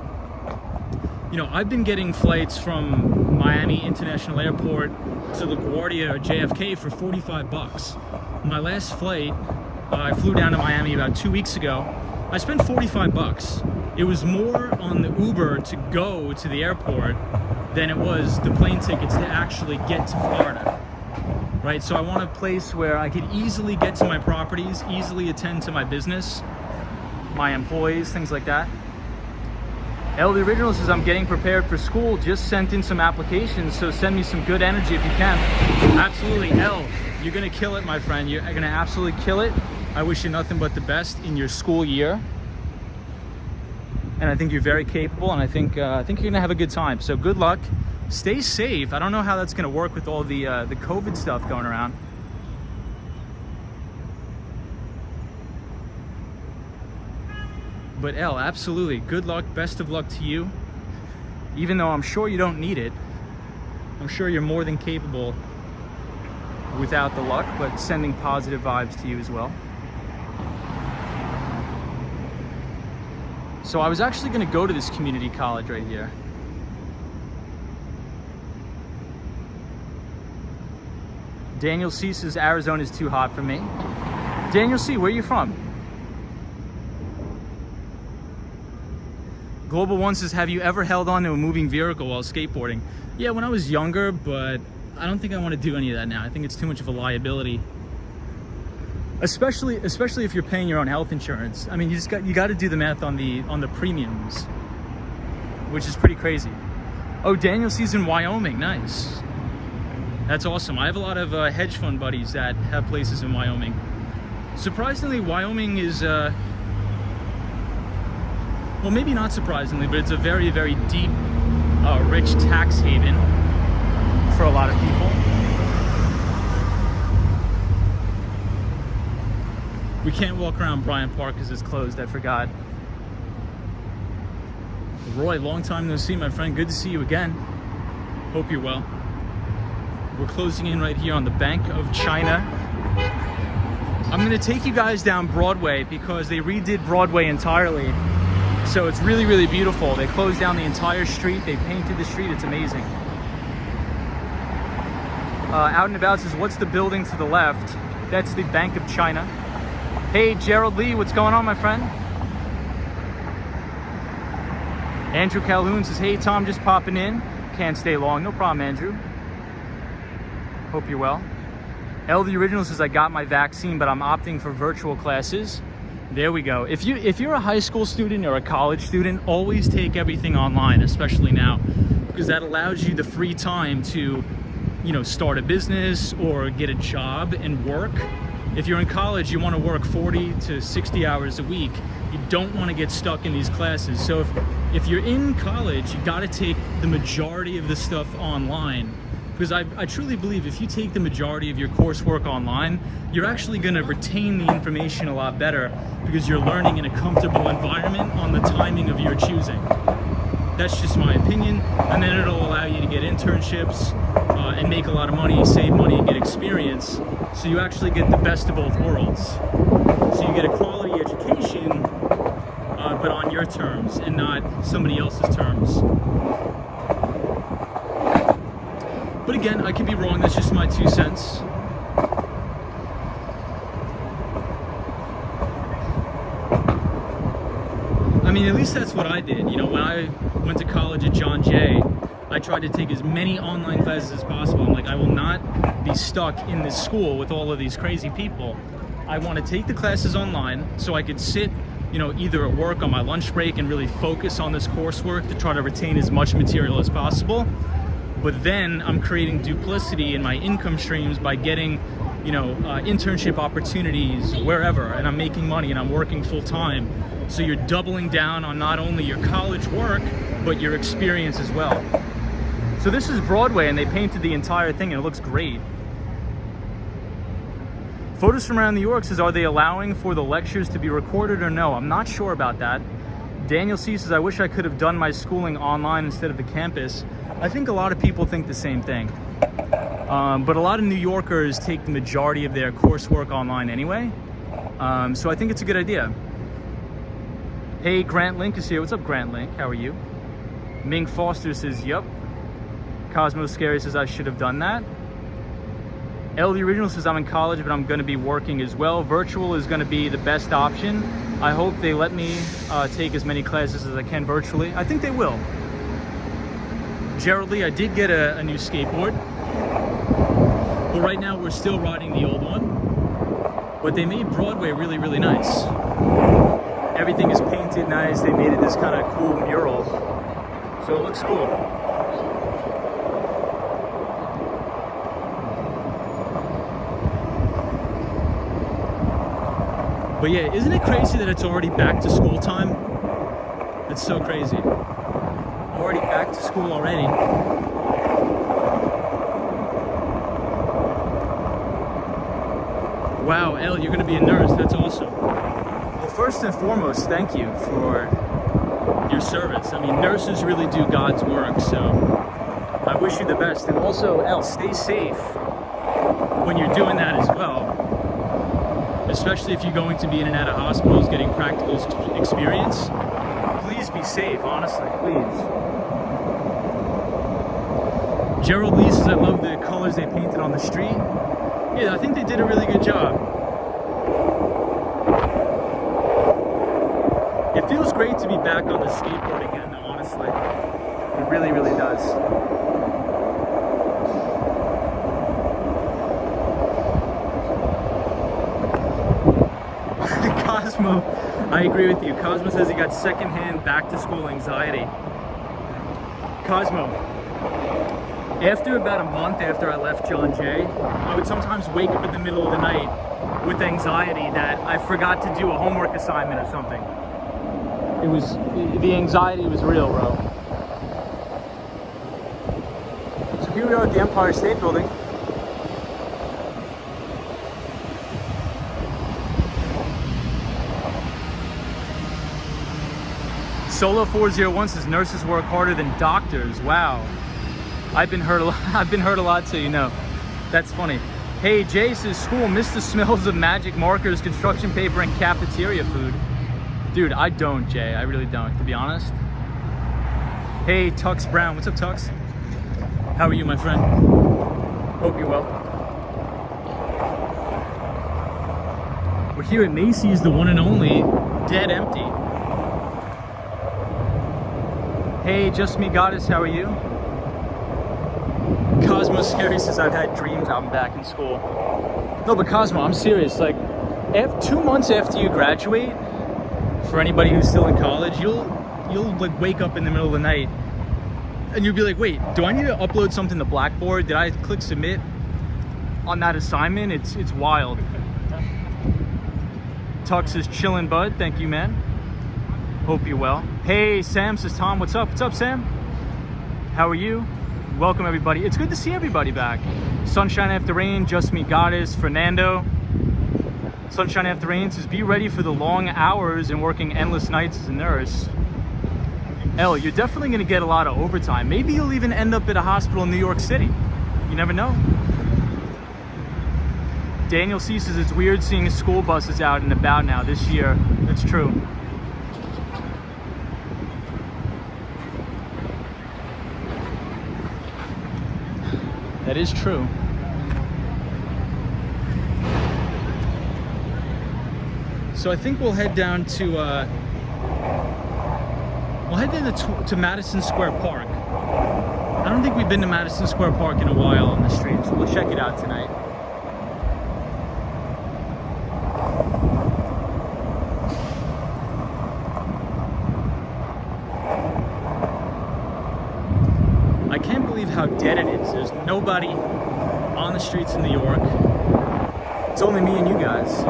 You know, I've been getting flights from Miami International Airport to LaGuardia or JFK for 45 bucks. My last flight, I flew down to Miami about 2 weeks ago. I spent 45 bucks. It was more on the Uber to go to the airport than it was the plane tickets to actually get to Florida. Right, so I want a place where I could easily get to my properties, easily attend to my business, my employees, things like that. L, the original says, I'm getting prepared for school, just sent in some applications, so send me some good energy if you can. Absolutely, L, you're gonna kill it, my friend. You're gonna absolutely kill it. I wish you nothing but the best in your school year. And I think you're very capable, and I think you're gonna have a good time, so good luck. Stay safe. I don't know how that's going to work with all the COVID stuff going around. But L, absolutely. Good luck. Best of luck to you. Even though I'm sure you don't need it. I'm sure you're more than capable without the luck, but sending positive vibes to you as well. So I was actually going to go to this community college right here. Daniel C says Arizona is too hot for me. Daniel C, where are you from? Global One says, have you ever held on to a moving vehicle while skateboarding? Yeah, when I was younger, but I don't think I want to do any of that now. I think it's too much of a liability. Especially if you're paying your own health insurance. I mean, you got to do the math on the premiums, which is pretty crazy. Oh, Daniel C's in Wyoming, nice. That's awesome. I have a lot of hedge fund buddies that have places in Wyoming. Surprisingly, Wyoming is, well, maybe not surprisingly, but it's a very, very deep, rich tax haven for a lot of people. We can't walk around Bryant Park because it's closed, I forgot. Roy, long time no see, my friend. Good to see you again. Hope you're well. We're closing in right here on the Bank of China. I'm gonna take you guys down Broadway because they redid Broadway entirely. So it's really, really beautiful. They closed down the entire street. They painted the street. It's amazing. Out and About says, what's the building to the left? That's the Bank of China. Hey, Gerald Lee, what's going on, my friend? Andrew Calhoun says, hey, Tom, just popping in. Can't stay long. No problem, Andrew. Hope you're well. L the Original says, I got my vaccine, but I'm opting for virtual classes. There we go. If you're a high school student or a college student, always take everything online, especially now, because that allows you the free time to, you know, start a business or get a job and work. If you're in college, you want to work 40 to 60 hours a week. You don't want to get stuck in these classes. So if you're in college, you got to take the majority of the stuff online. Because I truly believe if you take the majority of your coursework online, you're actually going to retain the information a lot better because you're learning in a comfortable environment on the timing of your choosing. That's just my opinion. And then it'll allow you to get internships and make a lot of money, save money, and get experience. So you actually get the best of both worlds. So you get a quality education, but on your terms and not somebody else's terms. But again, I could be wrong. That's just my 2 cents. I mean, at least that's what I did. You know, when I went to college at John Jay, I tried to take as many online classes as possible. I'm like, I will not be stuck in this school with all of these crazy people. I want to take the classes online so I could sit, you know, either at work on my lunch break and really focus on this coursework to try to retain as much material as possible. But then I'm creating duplicity in my income streams by getting, you know, internship opportunities wherever, and I'm making money and I'm working full time. So you're doubling down on not only your college work, but your experience as well. So this is Broadway, and they painted the entire thing and it looks great. Photos from around New York says, are they allowing for the lectures to be recorded or no? I'm not sure about that. Daniel C says, I wish I could have done my schooling online instead of the campus. I think a lot of people think the same thing. But a lot of New Yorkers take the majority of their coursework online anyway. So I think it's a good idea. Hey, Grant Link is here. What's up, Grant Link? How are you? Ming Foster says, yup. Cosmo Scary says, I should have done that. L the Original says, I'm in college, but I'm going to be working as well. Virtual is going to be the best option. I hope they let me take as many classes as I can virtually. I think they will. Gerald Lee, I did get a new skateboard, but right now we're still riding the old one. But they made Broadway really, really nice. Everything is painted nice. They made it this kind of cool mural, so it looks cool. But yeah, isn't it crazy that it's already back to school time? It's so crazy. Already back to school already. Wow, Elle, you're gonna be a nurse. That's awesome. Well, first and foremost, thank you for your service. I mean, nurses really do God's work, so I wish you the best. And also, Elle, stay safe when you're doing that as well. Especially if you're going to be in and out of hospitals getting practical experience. Please be safe, honestly, please. Gerald Lee says, I love the colors they painted on the street. Yeah, I think they did a really good job. It feels great to be back on the skateboard again, honestly. It really, really does. Cosmo, I agree with you. Cosmo says he got secondhand back-to-school anxiety. Cosmo, after about a month after I left John Jay, I would sometimes wake up in the middle of the night with anxiety that I forgot to do a homework assignment or something. The anxiety was real, bro. So here we are at the Empire State Building. Solo 401 says nurses work harder than doctors. Wow, I've been hurt a lot. I've been hurt a lot too, you know. That's funny. Hey, Jay says school missed the smells of magic markers, construction paper, and cafeteria food. Dude, I don't, Jay. I really don't, to be honest. Hey, Tux Brown. What's up, Tux? How are you, my friend? Hope you're well. We're here at Macy's, the one and only, dead empty. Hey, Just Me Goddess, how are you? the most scary since I've had dreams I'm back in school. No, but Cosmo, I'm serious. Like, 2 months after you graduate, for anybody who's still in college, you'll like wake up in the middle of the night and you'll be like, wait, do I need to upload something to Blackboard? Did I click submit on that assignment? It's wild. Tux is chilling, bud. Thank you, man. Hope you're well. Hey, Sam says, Tom, what's up? What's up, Sam? How are you? Welcome, everybody. It's good to see everybody back. Sunshine After Rain, Just Me Goddess, Fernando. Sunshine After Rain says, be ready for the long hours and working endless nights as a nurse. Elle, you're definitely going to get a lot of overtime. Maybe you'll even end up at a hospital in New York City. You never know. Daniel C says, it's weird seeing school buses out and about now this year. That's true. That is true. So I think we'll head down to to Madison Square Park. I don't think we've been to Madison Square Park in a while on the street, so we'll check it out tonight. I can't believe how dead it is. There's nobody on the streets in New York. It's only me and you guys.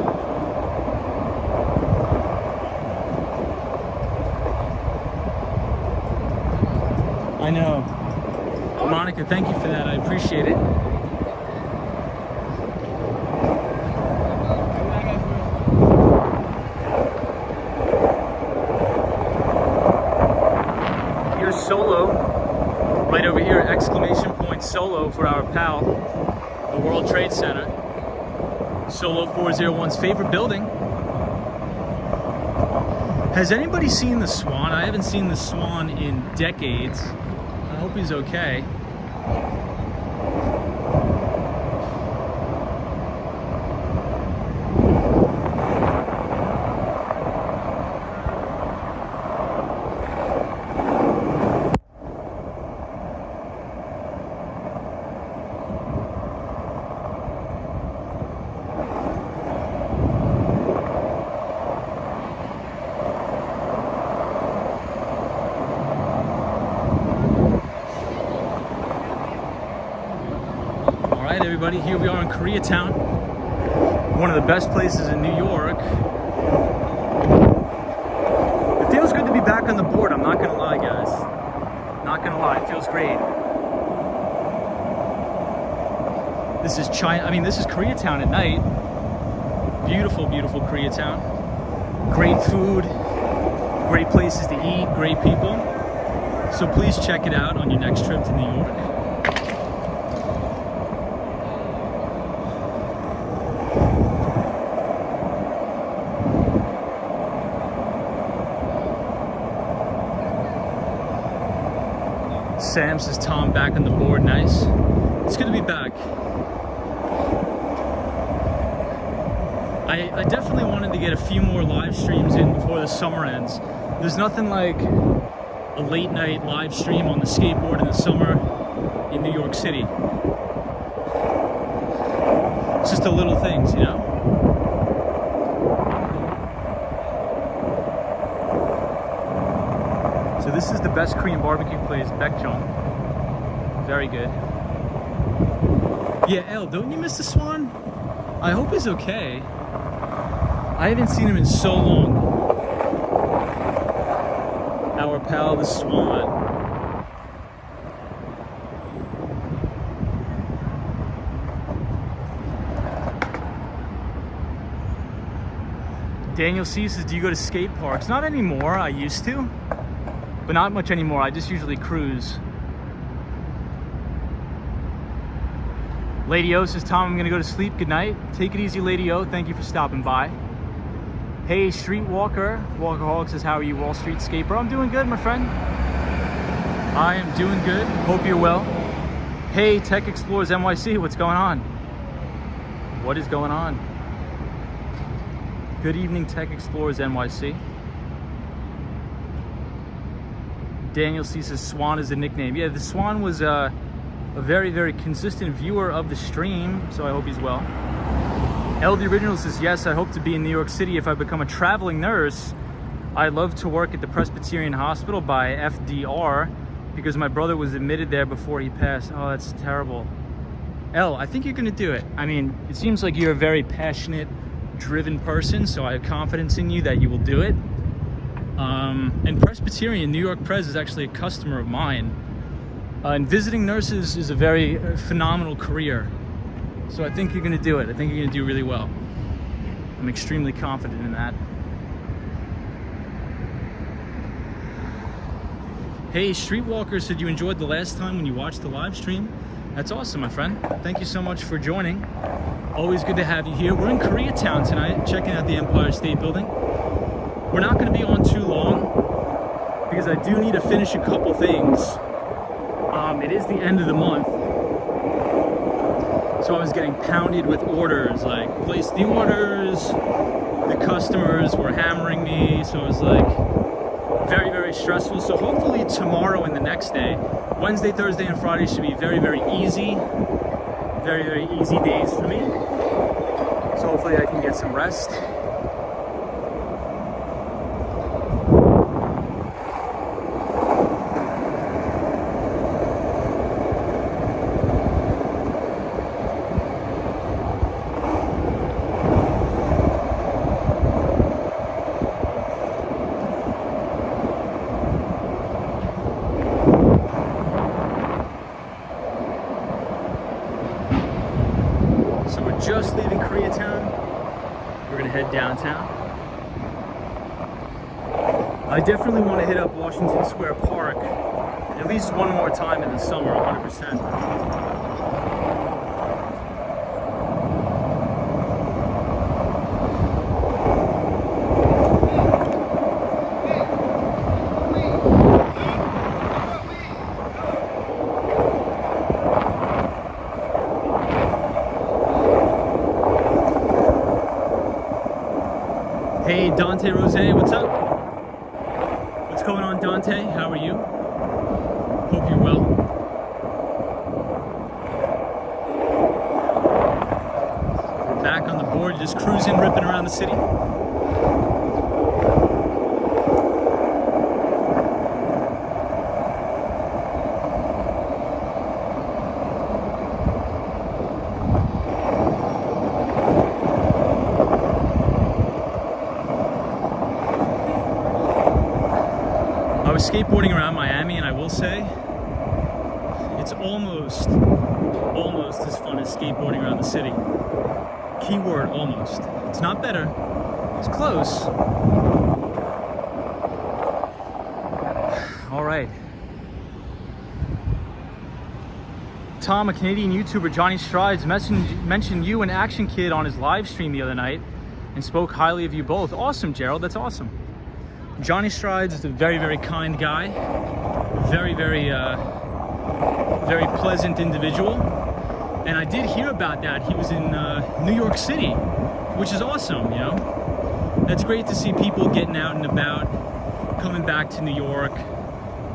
I know. Monica, thank you for that. I appreciate it. Here's Solo. Right over here, exclamation point Solo for our pal, the World Trade Center. Solo 401's favorite building. Has anybody seen the Swan? I haven't seen the Swan in decades. I hope he's okay. Everybody, here we are in Koreatown, one of the best places in New York. It feels good to be back on the board, I'm not gonna lie, guys. Not gonna lie, it feels great. This is China, I mean, this is Koreatown at night. Beautiful, beautiful Koreatown. Great food, great places to eat, great people. So please check it out on your next trip to New York. Sam says, Tom, back on the board. Nice. It's good to be back. I definitely wanted to get a few more live streams in before the summer ends. There's nothing like a late night live stream on the skateboard in the summer in New York City. It's just the little things, you know? So this is the best Korean barbecue place, Baekjeong. Very good. Yeah, Elle, don't you miss the Swan? I hope he's okay. I haven't seen him in so long. Our pal, the Swan. Daniel C says, do you go to skate parks? Not anymore, I used to. But not much anymore, I just usually cruise. Lady O says, Tom, I'm gonna go to sleep, good night. Take it easy, Lady O, thank you for stopping by. Hey, Streetwalker. Walkerholic says, how are you, Wall Street Skater? I'm doing good, my friend. I am doing good, hope you're well. Hey, Tech Explorers NYC, what's going on? What is going on? Good evening, Tech Explorers NYC. Daniel C says Swan is a nickname. Yeah, the Swan was a very, very consistent viewer of the stream, so I hope he's well. L the Original says, yes, I hope to be in New York City if I become a traveling nurse. I love to work at the Presbyterian Hospital by FDR because my brother was admitted there before he passed. Oh, that's terrible. L, I think you're gonna do it. I mean, it seems like you're a very passionate, driven person, so I have confidence in you that you will do it. And Presbyterian, New York Pres, is actually a customer of mine. And visiting nurses is a very phenomenal career. So I think you're gonna do it. I think you're gonna do really well. I'm extremely confident in that. Hey, Streetwalker said you enjoyed the last time when you watched the live stream. That's awesome, my friend. Thank you so much for joining. Always good to have you here. We're in Koreatown tonight, checking out the Empire State Building. We're not gonna be on too long because I do need to finish a couple things. It is the end of the month. So I was getting pounded with orders, like place the orders. The customers were hammering me, so it was like very, very stressful. So hopefully tomorrow and the next day, Wednesday, Thursday, and Friday should be very, very easy. Very, very easy days for me. So hopefully I can get some rest. Just leaving Koreatown, we're gonna head downtown. I definitely want to hit up Washington Square Park at least one more time in the summer, 100%. Hey, Dante Rose, what's up? What's going on, Dante? How are you? Hope you're well. We're back on the board, just cruising, ripping around the city. I was skateboarding around Miami, and I will say it's almost as fun as skateboarding around the city. Keyword almost. It's not better, it's close. All right. Tom, a Canadian YouTuber, Johnny Strides, mentioned you and Action Kid on his live stream the other night and spoke highly of you both. Awesome, Gerald, that's awesome. Johnny Strides is a very, very kind guy, very, very pleasant individual. And I did hear about that. He was in New York City, which is awesome, you know? That's great to see people getting out and about, coming back to New York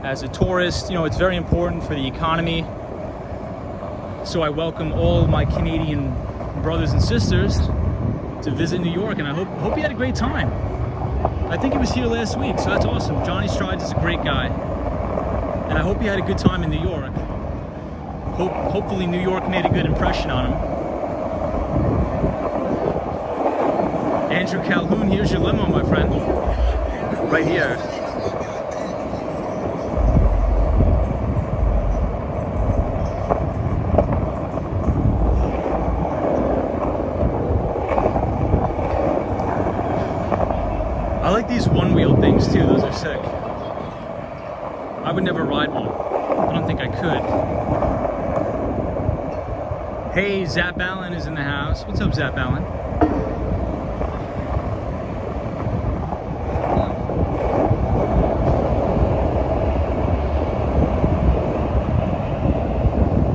as a tourist. You know, it's very important for the economy. So I welcome all my Canadian brothers and sisters to visit New York, and I hope you had a great time. I think he was here last week, so that's awesome. Johnny Strides is a great guy, and I hope you had a good time in New York. Hopefully New York made a good impression on him. Andrew Calhoun, here's your limo, my friend. Right here. I like these one-wheel things too, those are sick. I would never ride one. I don't think I could. Hey, Zap Allen is in the house. What's up, Zap Allen?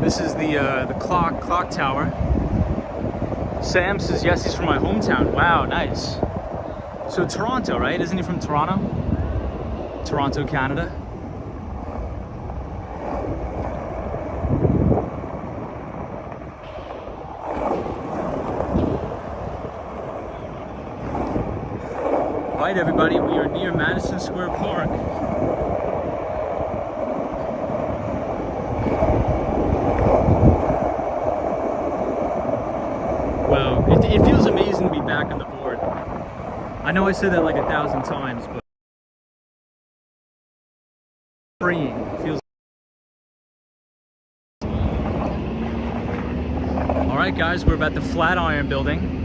This is the clock tower. Sam says, yes, he's from my hometown. Wow, nice. So Toronto, right? Isn't he from Toronto? Toronto, Canada. right, everybody, we are near Madison Square Park. Wow, it feels amazing to be back on the board. I know I said that like 1,000 times, but freeing feels. All right, guys, we're about the Flatiron Building.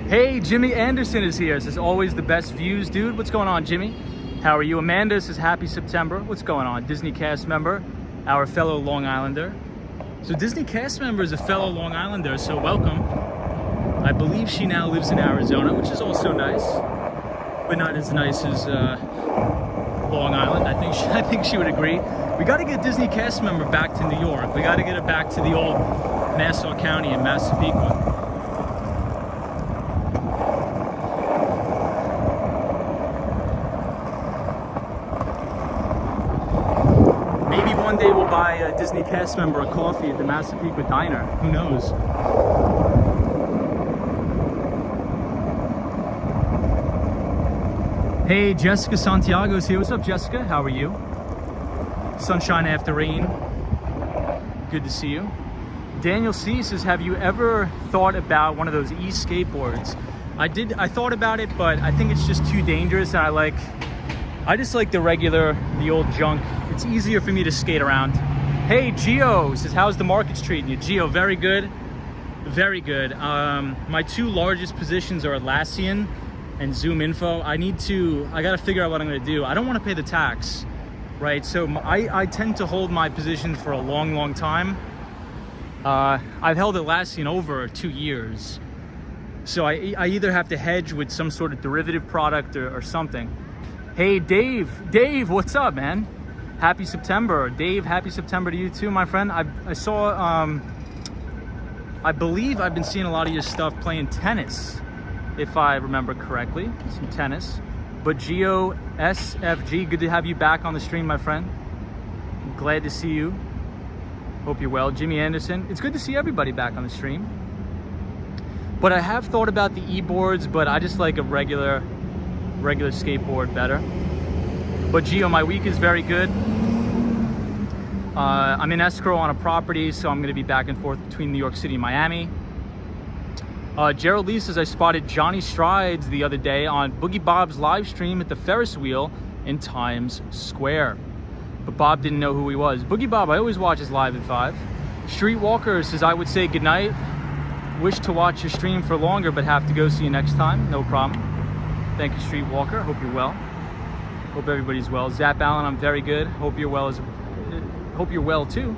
Hey, Jimmy Anderson is here. Says always the best views, dude. What's going on, Jimmy? How are you? Amanda says happy September. What's going on? Disney cast member, our fellow Long Islander. So Disney cast member is a fellow Long Islander, so welcome. I believe she now lives in Arizona, which is also nice, but not as nice as Long Island. I think she would agree. We got to get Disney cast member back to New York. We got to get her back to the old Nassau County in Massapequa. One day we'll buy a Disney cast member a coffee at the Massapequa Diner. Who knows? Hey, Jessica Santiago's here. What's up, Jessica? How are you? Sunshine after rain. Good to see you. Daniel C says, have you ever thought about one of those e-skateboards? I thought about it, but I think it's just too dangerous, and I just like the old junk. It's easier for me to skate around. Hey, Gio says, how's the markets treating you? Gio, very good. Very good. My two largest positions are Atlassian and Zoom Info. I gotta figure out what I'm gonna do. I don't wanna pay the tax, right? So I tend to hold my positions for a long, long time. I've held Atlassian over 2 years. So I either have to hedge with some sort of derivative product or something. Hey, Dave, what's up, man? Happy September. Dave, happy September to you too, my friend. I saw, I believe I've been seeing a lot of your stuff playing tennis, if I remember correctly, some tennis. But Geo SFG, good to have you back on the stream, my friend. I'm glad to see you. Hope you're well. Jimmy Anderson, it's good to see everybody back on the stream. But I have thought about the e-boards, but I just like a regular skateboard better. But Gio, my week is very good. I'm in escrow on a property, so I'm going to be back and forth between New York City and Miami. Gerald Lee says, I spotted Johnny Strides the other day on Boogie Bob's live stream at the Ferris wheel in Times Square. But Bob didn't know who he was. Boogie Bob, I always watch his live at 5. Streetwalker says, I would say goodnight. Wish to watch your stream for longer, but have to go. See you next time. No problem. Thank you, Streetwalker. Hope you're well. Hope everybody's well. Zap Allen, I'm very good. Hope you're well hope you're well too.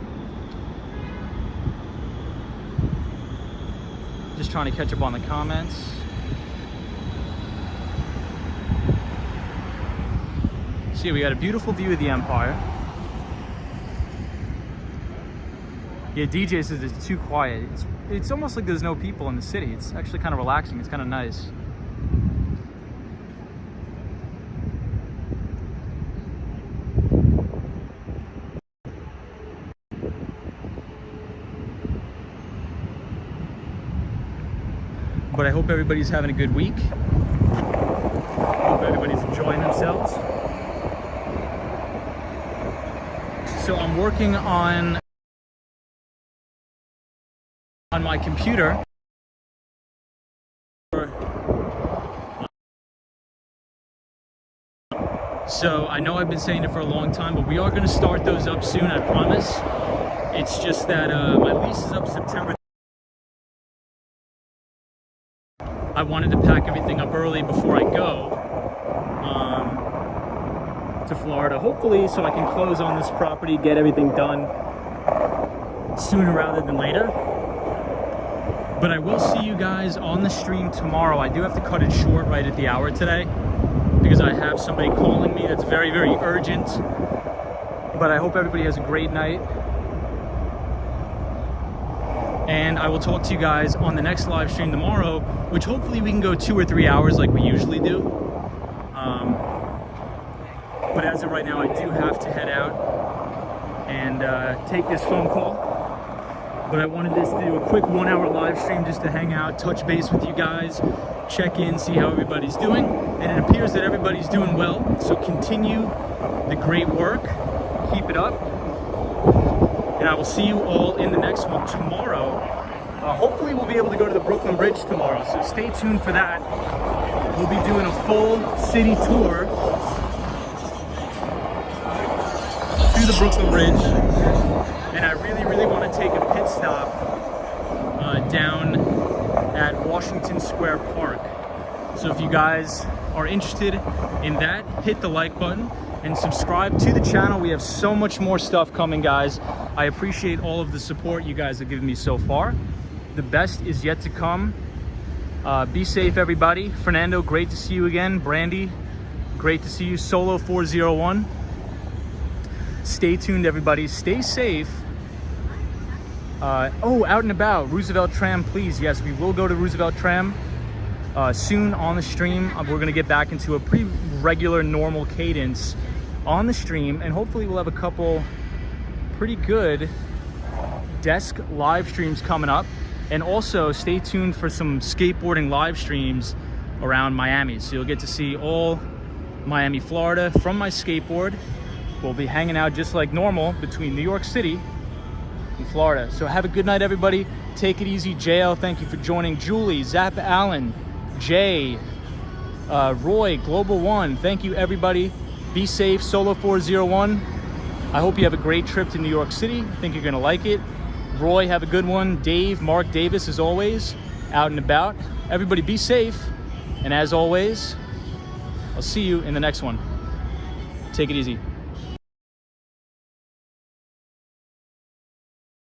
Just trying to catch up on the comments. See, we got a beautiful view of the Empire. Yeah, DJ says it's too quiet. It's almost like there's no people in the city. It's actually kind of relaxing. It's kind of nice. But I hope everybody's having a good week. Hope everybody's enjoying themselves. So I'm working on my computer. So I know I've been saying it for a long time, but we are going to start those up soon, I promise. It's just that my lease is up September. I wanted to pack everything up early before I go to Florida, hopefully, so I can close on this property, get everything done sooner rather than later. But I will see you guys on the stream tomorrow. I do have to cut it short right at the hour today because I have somebody calling me that's very, very urgent. But I hope everybody has a great night. And I will talk to you guys on the next live stream tomorrow, which hopefully we can go 2 or 3 hours like we usually do. But as of right now, I do have to head out and take this phone call. but I wanted this to do a quick 1 hour live stream just to hang out, touch base with you guys, check in, see how everybody's doing. And it appears that everybody's doing well. So continue the great work, keep it up. And I will see you all in the next one tomorrow. Hopefully we'll be able to go to the Brooklyn Bridge tomorrow, so stay tuned for that. We'll be doing a full city tour to the Brooklyn Bridge, and I really want to take a pit stop down at Washington Square Park. So if you guys are interested in that, hit the like button and subscribe to the channel. We have so much more stuff coming, guys. I appreciate all of the support you guys have given me so far. The best is yet to come. Be safe, everybody. Fernando, great to see you again. Brandy, great to see you. Solo 401. Stay tuned, everybody. Stay safe. Oh, out and about. Roosevelt Tram, please. Yes, we will go to Roosevelt Tram soon on the stream. We're going to get back into a pretty regular, normal cadence on the stream, and hopefully we'll have a couple pretty good desk live streams coming up. And also stay tuned for some skateboarding live streams around Miami. So you'll get to see all Miami, Florida from my skateboard. We'll be hanging out just like normal between New York City and Florida. So have a good night, everybody. Take it easy. JL, thank you for joining. Julie, Zap Allen, Jay, Roy, Global One, thank you, everybody. Be safe. Solo 401. I hope you have a great trip to New York City. I think you're gonna like it. Roy, have a good one. Dave, Mark Davis, as always, out and about. Everybody be safe. And as always, I'll see you in the next one. Take it easy.